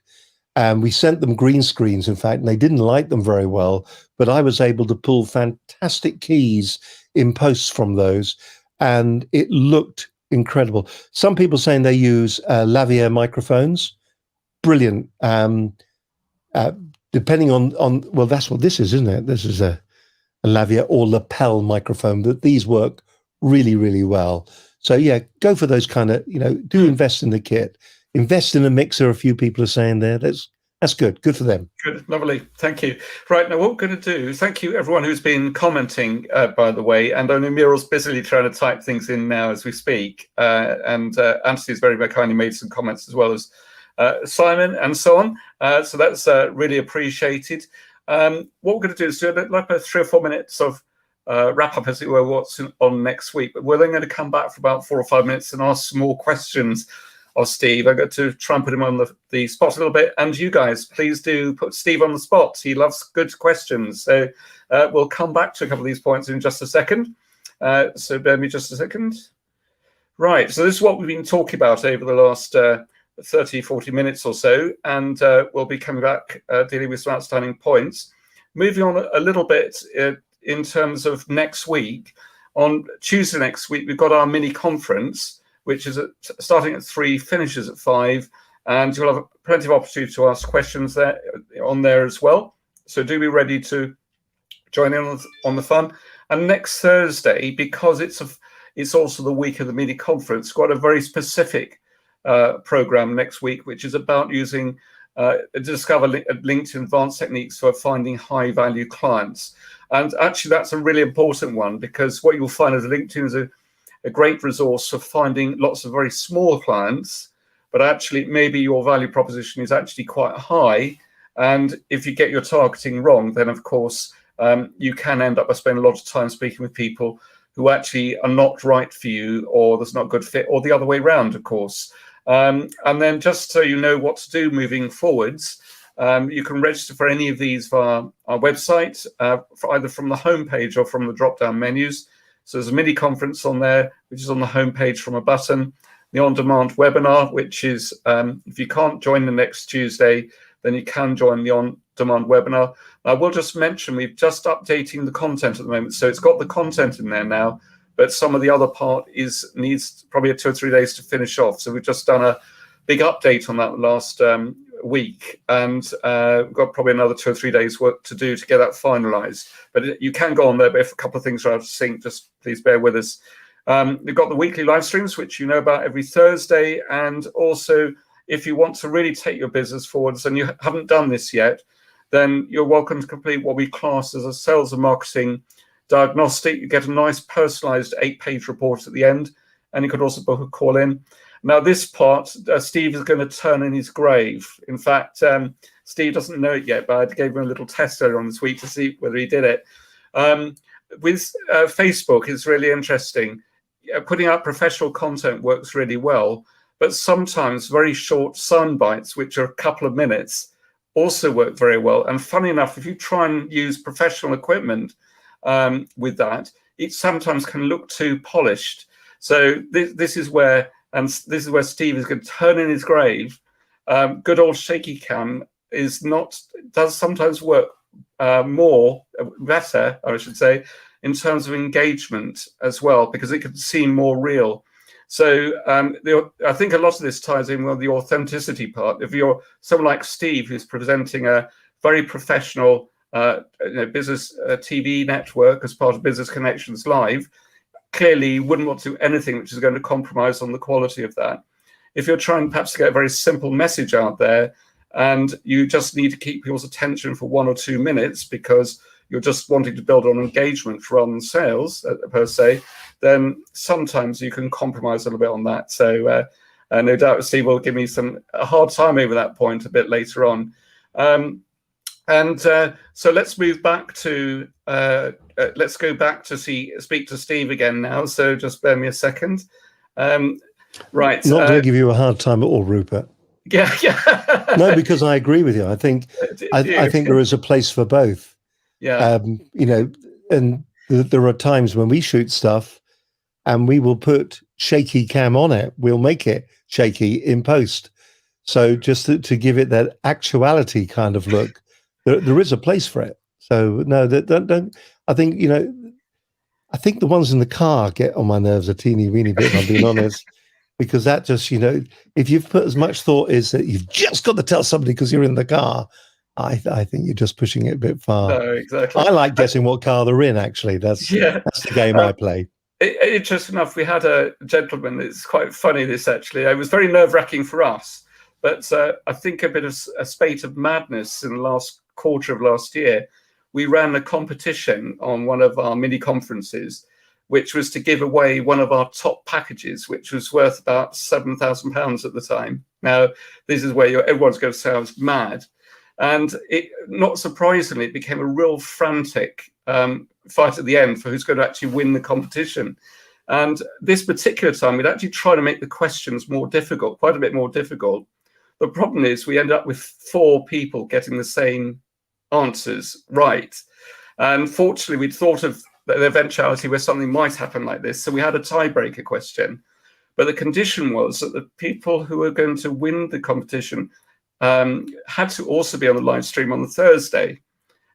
And we sent them green screens, in fact, and they didn't like them very well. But I was able to pull fantastic keys in posts from those. And it looked incredible. Some people saying they use lavalier microphones. Brilliant. Depending on, well, that's what this is, isn't it? This is a lavalier or lapel microphone. That these work really, really well. So yeah, go for those kind of, do invest in the kit. Invest in a mixer, a few people are saying there. That's good. Good for them. Good, lovely. Thank you. Right, now what we're going to do, thank you everyone who's been commenting, by the way, and I know Muriel's busily trying to type things in now as we speak, and Anthony's very, very kindly made some comments as well as Simon and so on. So that's really appreciated. What we're going to do is do like a 3 or 4 minutes of wrap up, as it were, what's on next week. But we're then going to come back for about 4 or 5 minutes and ask some more questions of Steve. I got to try and put him on the spot a little bit. And you guys, please do put Steve on the spot. He loves good questions. So we'll come back to a couple of these points in just a second. So bear me just a second. Right, so this is what we've been talking about over the last 30, 40 minutes or so. And we'll be coming back dealing with some outstanding points. Moving on a little bit in terms of next week. On Tuesday next week, we've got our mini conference, which is starting at 3, finishes at 5, and you'll have plenty of opportunity to ask questions there on there as well. So do be ready to join in on the fun. And next Thursday, because it's also the week of the mini conference, got a very specific program next week, which is about using discover LinkedIn advanced techniques for finding high value clients. And actually, that's a really important one, because what you'll find is LinkedIn is a great resource for finding lots of very small clients, but actually maybe your value proposition is actually quite high. And if you get your targeting wrong, then of course, you can end up by spending a lot of time speaking with people who actually are not right for you, or there's not a good fit, or the other way around, of course. And then just so you know what to do moving forwards, you can register for any of these via our website, either from the homepage or from the drop-down menus. So there's a mini conference on there, which is on the homepage from a button. The on-demand webinar, which is, if you can't join the next Tuesday, then you can join the on-demand webinar. I will just mention, we've just updating the content at the moment. So it's got the content in there now, but some of the other part needs probably 2 or 3 days to finish off. So we've just done a big update on that last week, and we've got probably another 2 or 3 days work to do to get that finalized. But you can go on there, but if a couple of things are out of sync, just please bear with us. We've got the weekly live streams, which you know about every Thursday, and also if you want to really take your business forwards and you haven't done this yet, then you're welcome to complete what we class as a sales and marketing diagnostic. You get a nice personalized 8-page report at the end, and you could also book a call in. Now, this part, Steve is going to turn in his grave. In fact, Steve doesn't know it yet, but I gave him a little test earlier on this week to see whether he did it. With Facebook, it's really interesting. Putting out professional content works really well, but sometimes very short sound bites, which are a couple of minutes, also work very well. And funny enough, if you try and use professional equipment with that, it sometimes can look too polished. So this is where Steve is going to turn in his grave. Good old shaky cam does sometimes work better, I should say, in terms of engagement as well, because it can seem more real. So I think a lot of this ties in with the authenticity part. If you're someone like Steve, who's presenting a very professional business TV network as part of Business Connections Live, clearly you wouldn't want to do anything which is going to compromise on the quality of that. If you're trying perhaps to get a very simple message out there, and you just need to keep people's attention for 1 or 2 minutes because you're just wanting to build on engagement rather than sales per se, then sometimes you can compromise a little bit on that. So no doubt Steve will give me a hard time over that point a bit later on. So let's move back to, let's go back to speak to Steve again now. So just bear me a second. Right. Not going to give you a hard time at all, Rupert. Yeah, yeah. No, because I agree with you. I think I think there is a place for both. Yeah. And there are times when we shoot stuff and we will put shaky cam on it. We'll make it shaky in post. So just to give it that actuality kind of look, there is a place for it. So no, don't. I think I think the ones in the car get on my nerves a teeny weeny bit, if I'm being honest, because that just if you've put as much thought is that you've just got to tell somebody because you're in the car, I think you're just pushing it a bit far. No, exactly. I like guessing what car they're in. Actually, that's the game I play. Interesting enough, we had a gentleman. It's quite funny. This actually, it was very nerve-wracking for us, but I think a bit of a spate of madness in the last quarter of last year. We ran a competition on one of our mini conferences, which was to give away one of our top packages, which was worth about £7,000 at the time. Now, this is where everyone's going to say I was mad. And not surprisingly, it became a real frantic fight at the end for who's going to actually win the competition. And this particular time, we'd actually try to make the questions more difficult, quite a bit more difficult. The problem is we ended up with 4 people getting the same answers right. And fortunately, we'd thought of the eventuality where something might happen like this. So we had a tiebreaker question. But the condition was that the people who were going to win the competition had to also be on the live stream on the Thursday.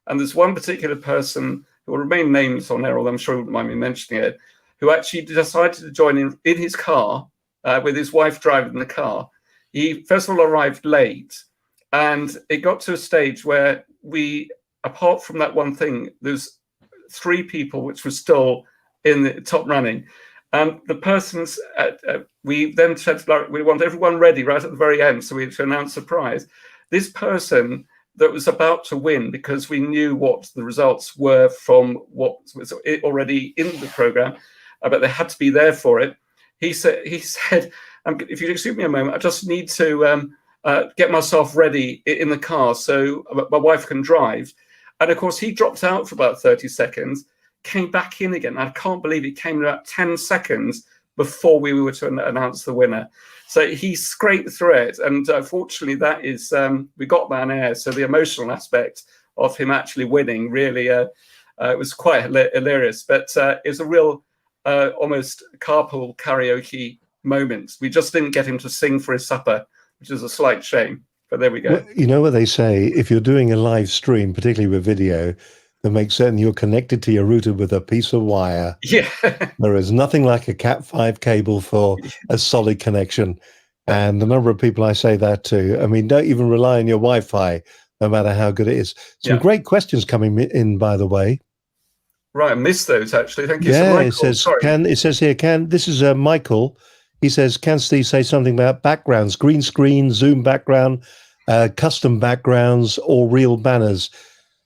And there's one particular person who will remain nameless on air, although I'm sure he wouldn't mind me mentioning it, who actually decided to join in his car with his wife driving the car. He first of all arrived late, and it got to a stage where we, apart from that one thing, there's 3 people which were still in the top running. And the persons, we then said, we want everyone ready right at the very end, so we had to announce a prize. This person that was about to win, because we knew what the results were from what was already in the program, but they had to be there for it. He said, if you excuse me a moment, I just need to get myself ready in the car so my wife can drive. And of course, he dropped out for about 30 seconds, came back in again. I can't believe it came about 10 seconds before we were to announce the winner. So he scraped through it. And fortunately, that is, we got that on air. So the emotional aspect of him actually winning really, it was quite hilarious. But it was a real almost carpool karaoke moment. We just didn't get him to sing for his supper, which is a slight shame. But there we go. Well, you know what they say, if you're doing a live stream, particularly with video, then make certain you're connected to your router with a piece of wire. Yeah. There is nothing like a Cat5 cable for a solid connection. And the number of people I say that to, I mean, don't even rely on your Wi-Fi, no matter how good it is. Some great questions coming in, by the way. Right, I missed those, actually. Thank you. Yeah, it says, this is Michael. He says, can Steve say something about backgrounds, green screen, Zoom background, custom backgrounds, or real banners?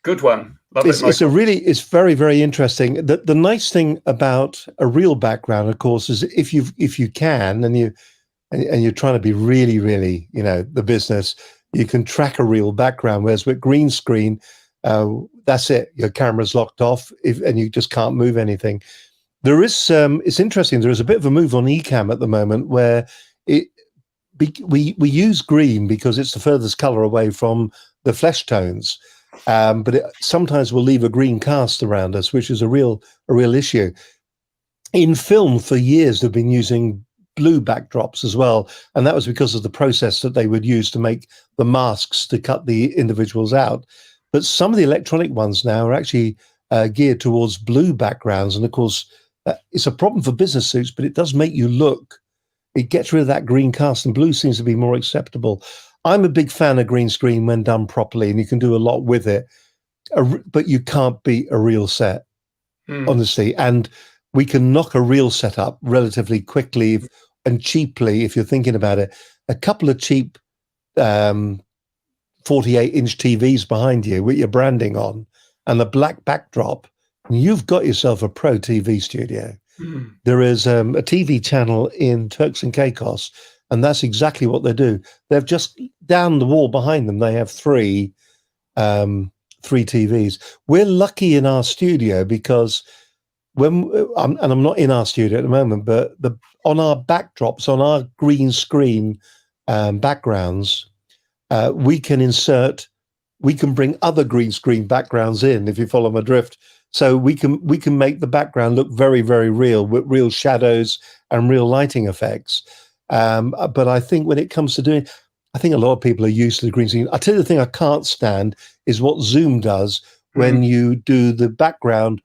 Good one. It's very, very interesting. The nice thing about a real background, of course, is if you can, and you're trying to be really, really, the business, you can track a real background. Whereas with green screen, that's it. Your camera's locked off, and you just can't move anything. There is, it's interesting. There is a bit of a move on Ecamm at the moment where we use green because it's the furthest color away from the flesh tones. But it sometimes will leave a green cast around us, which is a real issue. In film, for years, they've been using blue backdrops as well, and that was because of the process that they would use to make the masks to cut the individuals out. But some of the electronic ones now are actually geared towards blue backgrounds, and of course, it's a problem for business suits, but it does make you look. It gets rid of that green cast, and blue seems to be more acceptable. I'm a big fan of green screen when done properly, and you can do a lot with it, but you can't beat a real set, honestly. And we can knock a real set up relatively quickly and cheaply, if you're thinking about it. A couple of cheap 48-inch TVs behind you with your branding on and the black backdrop, and you've got yourself a pro TV studio. There is a TV channel in Turks and Caicos, and that's exactly what they do. They've just down the wall behind them, they have three TVs. We're lucky in our studio because I'm not in our studio at the moment, but on our backdrops, on our green screen backgrounds, we can bring other green screen backgrounds in, if you follow my drift. So we can make the background look very, very real, with real shadows and real lighting effects. But I think when it comes to doing, I think a lot of people are used to the green screen. I tell you, the thing I can't stand is what Zoom does when you do the background,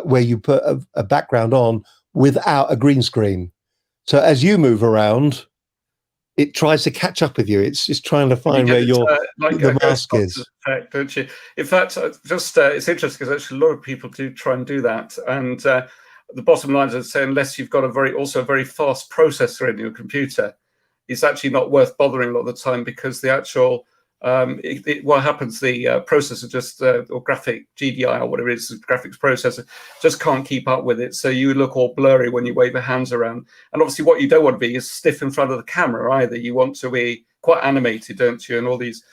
where you put a background on without a green screen. So as you move around, it tries to catch up with you. It's just trying to find where the mask is. Effect, don't you? In fact, it's interesting because actually a lot of people do try and do that. And the bottom line is say, unless you've got a very fast processor in your computer, it's actually not worth bothering a lot of the time, because the actual what happens, the processor just or graphic GDI or whatever it is, graphics processor, just can't keep up with it. So you look all blurry when you wave your hands around. And obviously what you don't want to be is stiff in front of the camera either. You want to be quite animated, don't you? And all these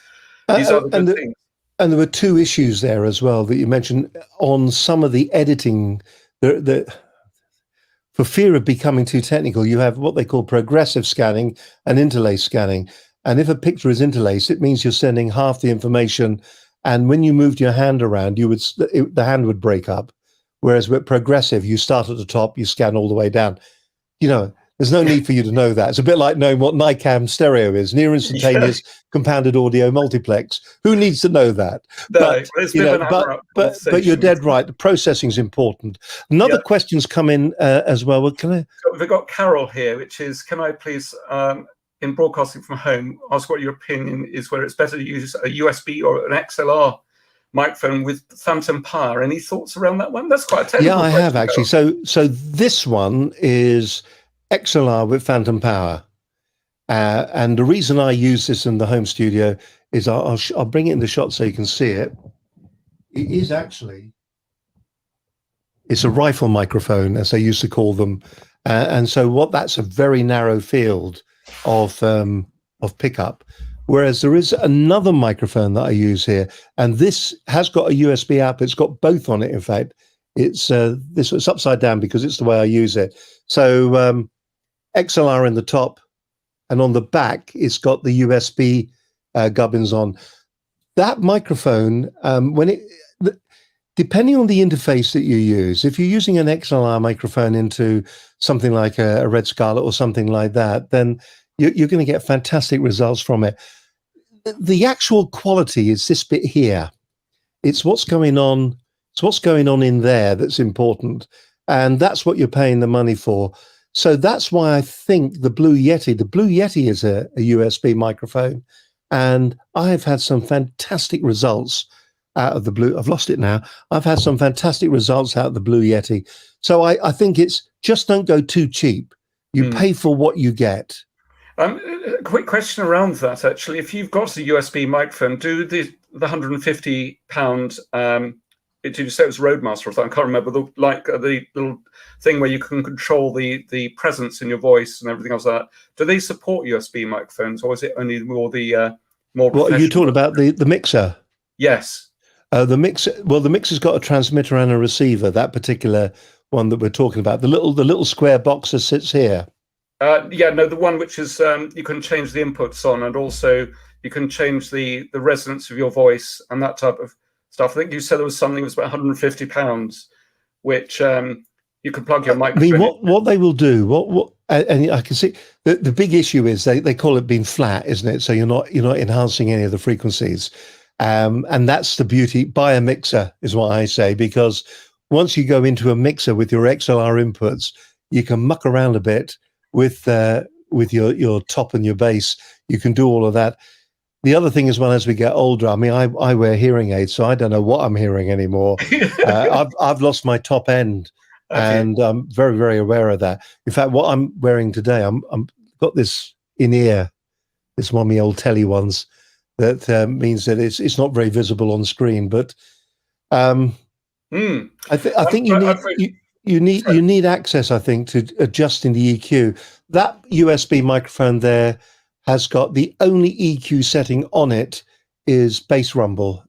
other good things. And there were two issues there as well that you mentioned on some of the editing. For fear of becoming too technical, you have what they call progressive scanning and interlace scanning. And if a picture is interlaced, it means you're sending half the information. And when you moved your hand around, the hand would break up. Whereas with progressive, you start at the top, you scan all the way down. You know, there's no need for you to know that. It's a bit like knowing what NICAM stereo is, near instantaneous compounded audio multiplex. Who needs to know that? No, but you're dead right. The processing is important. Another question's come in as well. We've got Carol here, which is, can I please, in broadcasting from home, ask what your opinion is, whether it's better to use a USB or an XLR microphone with phantom power. Any thoughts around that one? That's quite a technical question. Yeah, I have actually. So this one is XLR with phantom power. And the reason I use this in the home studio is I'll bring it in the shot so you can see it. It is actually, it's a rifle microphone, as they used to call them. And so that's a very narrow field of pickup. Whereas there is another microphone that I use here, and this has got a USB output. It's got both on it. In fact, it's upside down because it's the way I use it. So XLR in the top, and on the back, it's got the USB gubbins on. That microphone, depending on the interface that you use, if you're using an XLR microphone into something like a Red Scarlet or something like that, then you're going to get fantastic results from it. The actual quality is this bit here. It's what's going on. It's what's going on in there that's important, and that's what you're paying the money for. So that's why I think the Blue Yeti is a USB microphone, and I've had some fantastic results out of the Blue. I've lost it now. I've had some fantastic results out of the Blue Yeti. So I think it's just don't go too cheap. You pay for what you get. A quick question around that, actually. If you've got a USB microphone, do the £150, did you say it was Roadmaster or something? I can't remember, the little thing where you can control the presence in your voice and everything else like that. Do they support USB microphones, or is it only more the more? What are you talking about? The mixer? Yes. The mixer's got a transmitter and a receiver. That particular one that we're talking about, the little square box that sits here. The one which is you can change the inputs on, and also you can change the resonance of your voice and that type of stuff. I think you said there was something that was about £150, which you can plug your microphone. I mean, what they will do, and I can see the big issue is they call it being flat, isn't it? So you're not enhancing any of the frequencies, and that's the beauty. Buy a mixer is what I say, because once you go into a mixer with your XLR inputs, you can muck around a bit with your top and your bass. You can do all of that. The other thing as well, as we get older, I mean, I wear hearing aids, so I don't know what I'm hearing anymore. I've lost my top end, and I'm very, very aware of that. In fact, what I'm wearing today, I'm got this in-ear, this one of my old telly ones, that means that it's not very visible on screen. But I think you need access, I think, to adjusting the EQ. That USB microphone there has got the only EQ setting on it is bass rumble.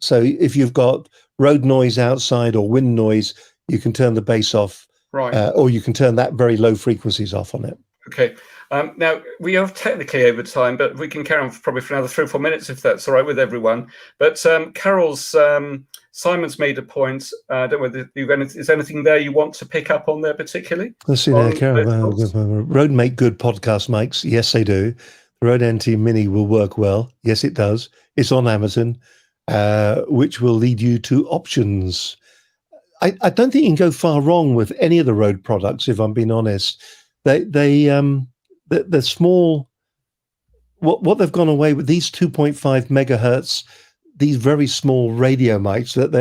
So if you've got road noise outside or wind noise, you can turn the bass off, right? Or you can turn that very low frequencies off on it. Okay. Now, we are technically over time, but we can carry on probably for another 3 or 4 minutes if that's all right with everyone. But Carol's, Simon's made a point. I don't know whether is anything there you want to pick up on there particularly? Let's see there, Carol. Rode make good podcast mics. Yes, they do. The Rode NT Mini will work well. Yes, it does. It's on Amazon, which will lead you to options. I don't think you can go far wrong with any of the Rode products, if I'm being honest. The small, what they've gone away with, these 2.5 megahertz, these very small radio mics, that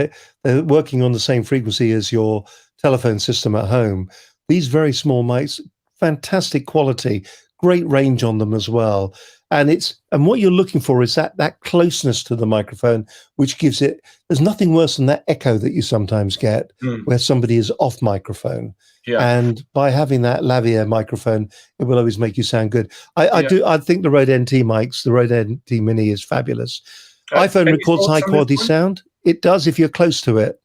they're working on the same frequency as your telephone system at home. These very small mics, fantastic quality, great range on them as well. And what you're looking for is that closeness to the microphone, which gives it, there's nothing worse than that echo that you sometimes get where somebody is off microphone. Yeah. And by having that lavalier microphone, it will always make you sound good. I think the Rode NT mics, the Rode NT Mini is fabulous. iPhone records high quality sound. It does if you're close to it.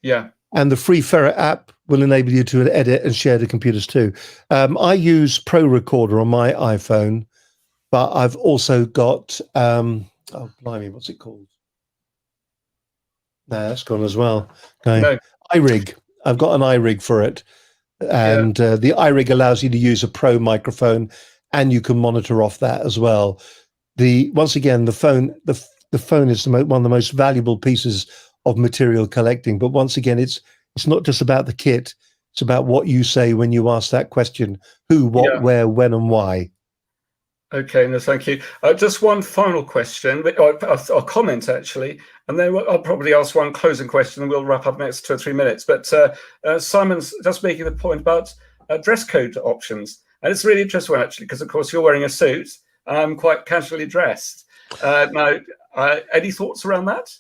Yeah. And the free Ferret app will enable you to edit and share the computers too. I use Pro Recorder on my iPhone, but I've also got, oh, blimey, what's it called? No, that's gone as well. Okay. No. iRig. I've got an iRig for it. And the iRig allows you to use a Pro microphone, and you can monitor off that as well. Once again, the phone is one of the most valuable pieces of material collecting. But once again, it's not just about the kit. It's about what you say when you ask that question: who, what, where, when, and why. Okay, no, thank you. Just one final question, or comment actually, and then I'll probably ask one closing question, and we'll wrap up next 2 or 3 minutes. But Simon's just making the point about dress code options, and it's really interesting actually, because of course you're wearing a suit, and I'm quite casually dressed. Now, any thoughts around that?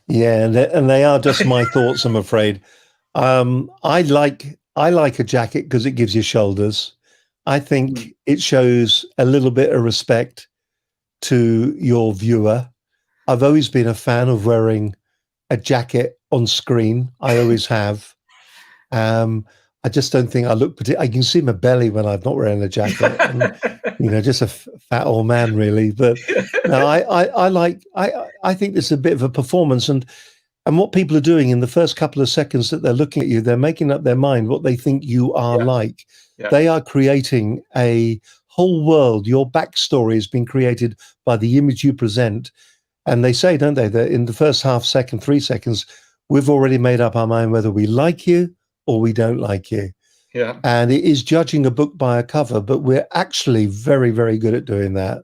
Yeah, and they are just my thoughts, I'm afraid. I like a jacket because it gives you shoulders. I think it shows a little bit of respect to your viewer. I've always been a fan of wearing a jacket on screen. I always have. I just don't think I look I can see my belly when I'm not wearing a jacket. And, just a fat old man, really. But no, I think this is a bit of a performance, and what people are doing in the first couple of seconds that they're looking at you, they're making up their mind what they think you are like. Yeah. They are creating a whole world. Your backstory has been created by the image you present. And they say, don't they, that in the first half second, 3 seconds, we've already made up our mind whether we like you or we don't like you. Yeah. And it is judging a book by a cover, but we're actually very, very good at doing that.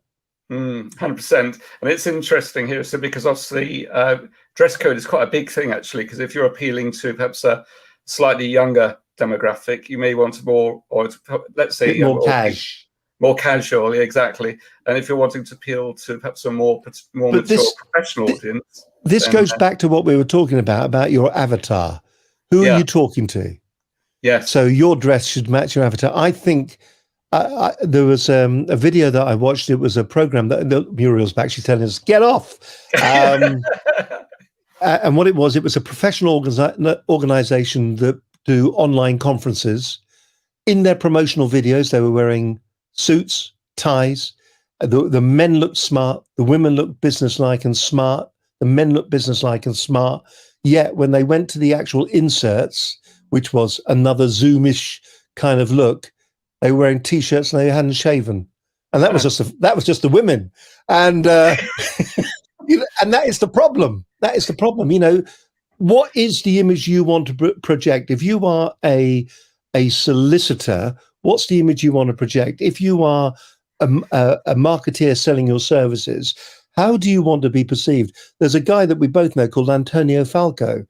100%. And it's interesting here, so because obviously dress code is quite a big thing, actually, because if you're appealing to perhaps a slightly younger demographic, you may want more, or let's say more casual, yeah, exactly. And if you're wanting to appeal to perhaps a more mature professional audience, this goes back to what we were talking about your avatar. Who are you talking to? Yes. So your dress should match your avatar. I think there was a video that I watched. It was a program that Muriel's back. She's telling us, get off. And what it was a professional organization that do online conferences. In their promotional videos, they were wearing suits, ties. The men looked smart. The women looked businesslike and smart. The men looked businesslike and smart. Yet when they went to the actual inserts, which was another Zoomish kind of look, they were wearing T-shirts and they hadn't shaven, and that was just the women, and and that is the problem. That is the problem. What is the image you want to project? If you are a solicitor, what's the image you want to project? If you are a marketeer selling your services, how do you want to be perceived? There's a guy that we both know called Antonio Falco.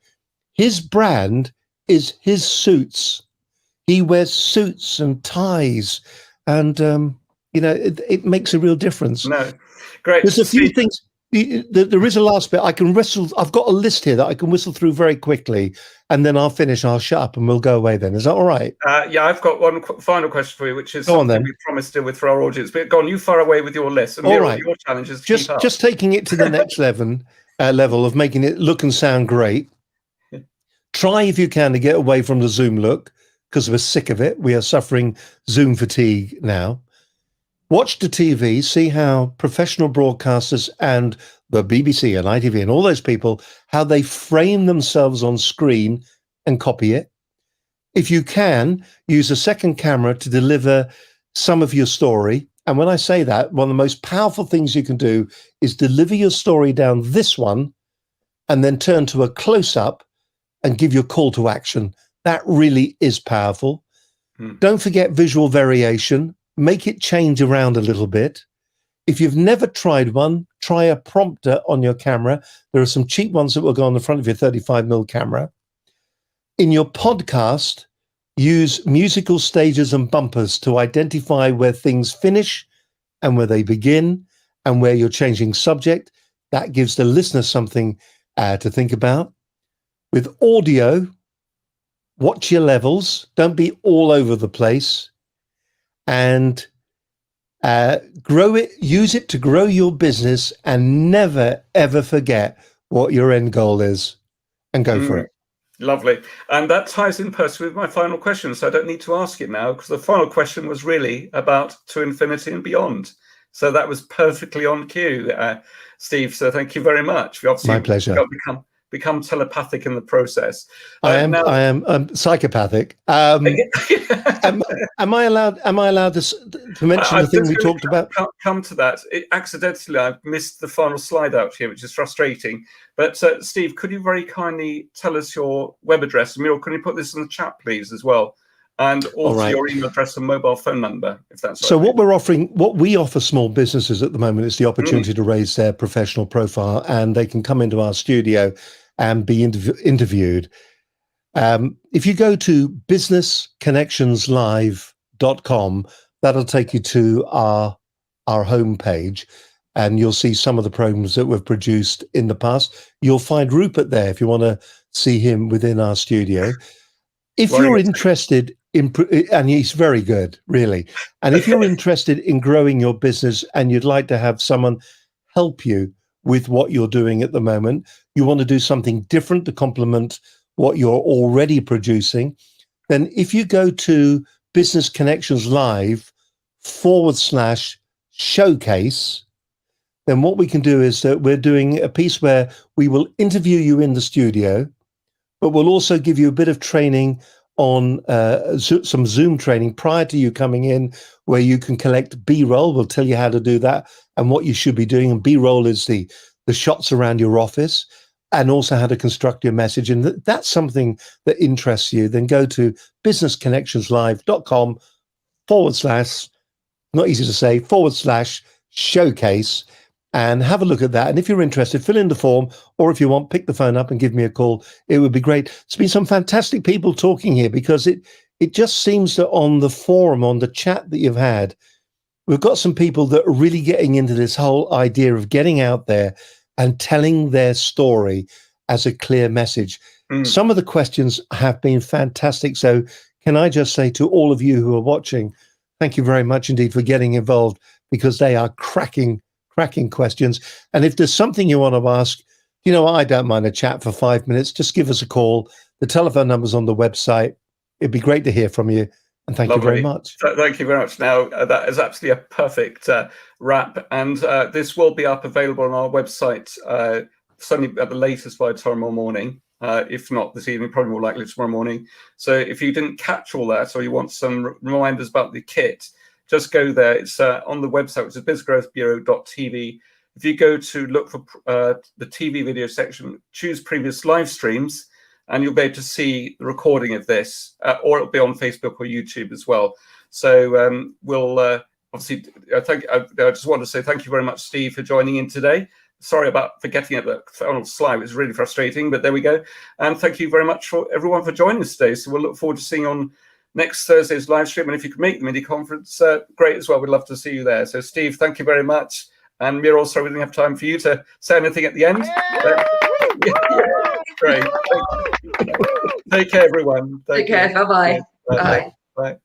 His brand is his suits. He wears suits and ties, and it makes a real difference. No, great. There's a few things. There is a last bit I can whistle. I've got a list here that I can whistle through very quickly, and then I'll finish. I'll shut up and we'll go away. Then is that all right? Yeah, I've got one final question for you, which is something we promised to do with for our audience. But go on, you fire away with your list. And all right. Your challenge is just taking it to the next level of making it look and sound great. Try if you can to get away from the Zoom look. because we're sick of it. We are suffering Zoom fatigue now. Watch the TV, see how professional broadcasters and the BBC and ITV and all those people, how they frame themselves on screen and copy it. If you can, use a second camera to deliver some of your story. And when I say that, one of the most powerful things you can do is deliver your story down this one and then turn to a close-up and give your call to action. That really is powerful. Don't forget visual variation. Make it change around a little bit. If you've never tried one, try a prompter on your camera. There are some cheap ones that will go on the front of your 35mm camera. In your podcast, use musical stages and bumpers to identify where things finish and where they begin and where you're changing subject. That gives the listener something to think about. With audio, watch your levels. Don't be all over the place. And grow it, use it to grow your business, and never, ever forget what your end goal is, and go for it. Lovely. And that ties in personally with my final question, so I don't need to ask it now, because the final question was really about To Infinity and Beyond. So that was perfectly on cue, Steve. So thank you very much. We obviously My pleasure. Become telepathic in the process. I am psychopathic. Am I allowed to mention the thing we talked about? Come to that. Accidentally, I missed the final slide out here, which is frustrating. But Steve, could you very kindly tell us your web address? Muriel, can you put this in the chat, please, as well? And also your email address and mobile phone number, if that's so. Right. What we offer small businesses at the moment is the opportunity to raise their professional profile, and they can come into our studio and be interviewed. If you go to businessconnectionslive.com, that'll take you to our homepage, and you'll see some of the programs that we've produced in the past. You'll find Rupert there if you want to see him within our studio. If you're interested in, and he's very good, really. And if you're interested in growing your business and you'd like to have someone help you with what you're doing at the moment, you want to do something different to complement what you're already producing, then if you go to Business Connections Live /showcase, then what we can do is that we're doing a piece where we will interview you in the studio, but we'll also give you a bit of training on some Zoom training prior to you coming in, where you can collect B-roll. We'll tell you how to do that and what you should be doing. And B-roll is the shots around your office, and also how to construct your message. And that's something that interests you, then go to businessconnectionslive.com / not easy to say, /showcase, and have a look at that. And if you're interested, fill in the form, or if you want, pick the phone up and give me a call. It would be great. It's been some fantastic people talking here, because it just seems that on the forum, on the chat that you've had, we've got some people that are really getting into this whole idea of getting out there and telling their story as a clear message. Some of the questions have been fantastic. So can I just say to all of you who are watching, thank you very much indeed for getting involved, because they are cracking questions. And if there's something you want to ask, I don't mind a chat for 5 minutes. Just give us a call. The telephone number's on the website. It'd be great to hear from you. And thank you very much. Thank you very much. Now, that is absolutely a perfect wrap. And this will be available on our website, certainly at the latest by tomorrow morning. If not this evening, probably more likely tomorrow morning. So if you didn't catch all that, or you want some reminders about the kit, just go there. It's on the website, which is bizgrowthbureau.tv. If you go to look for the TV video section, choose previous live streams, and you'll be able to see the recording of this, or it'll be on Facebook or YouTube as well. So we'll obviously, I just want to say thank you very much, Steve, for joining in today. Sorry about forgetting at the final slide. It was really frustrating, but there we go. And thank you very much for everyone for joining us today. So we'll look forward to seeing you on next Thursday's live stream. And if you can make the mini conference, great as well. We'd love to see you there. So Steve, thank you very much. And Muriel, sorry we didn't have time for you to say anything at the end. Great. Take care, everyone. Take care. Bye-bye. Bye. Bye.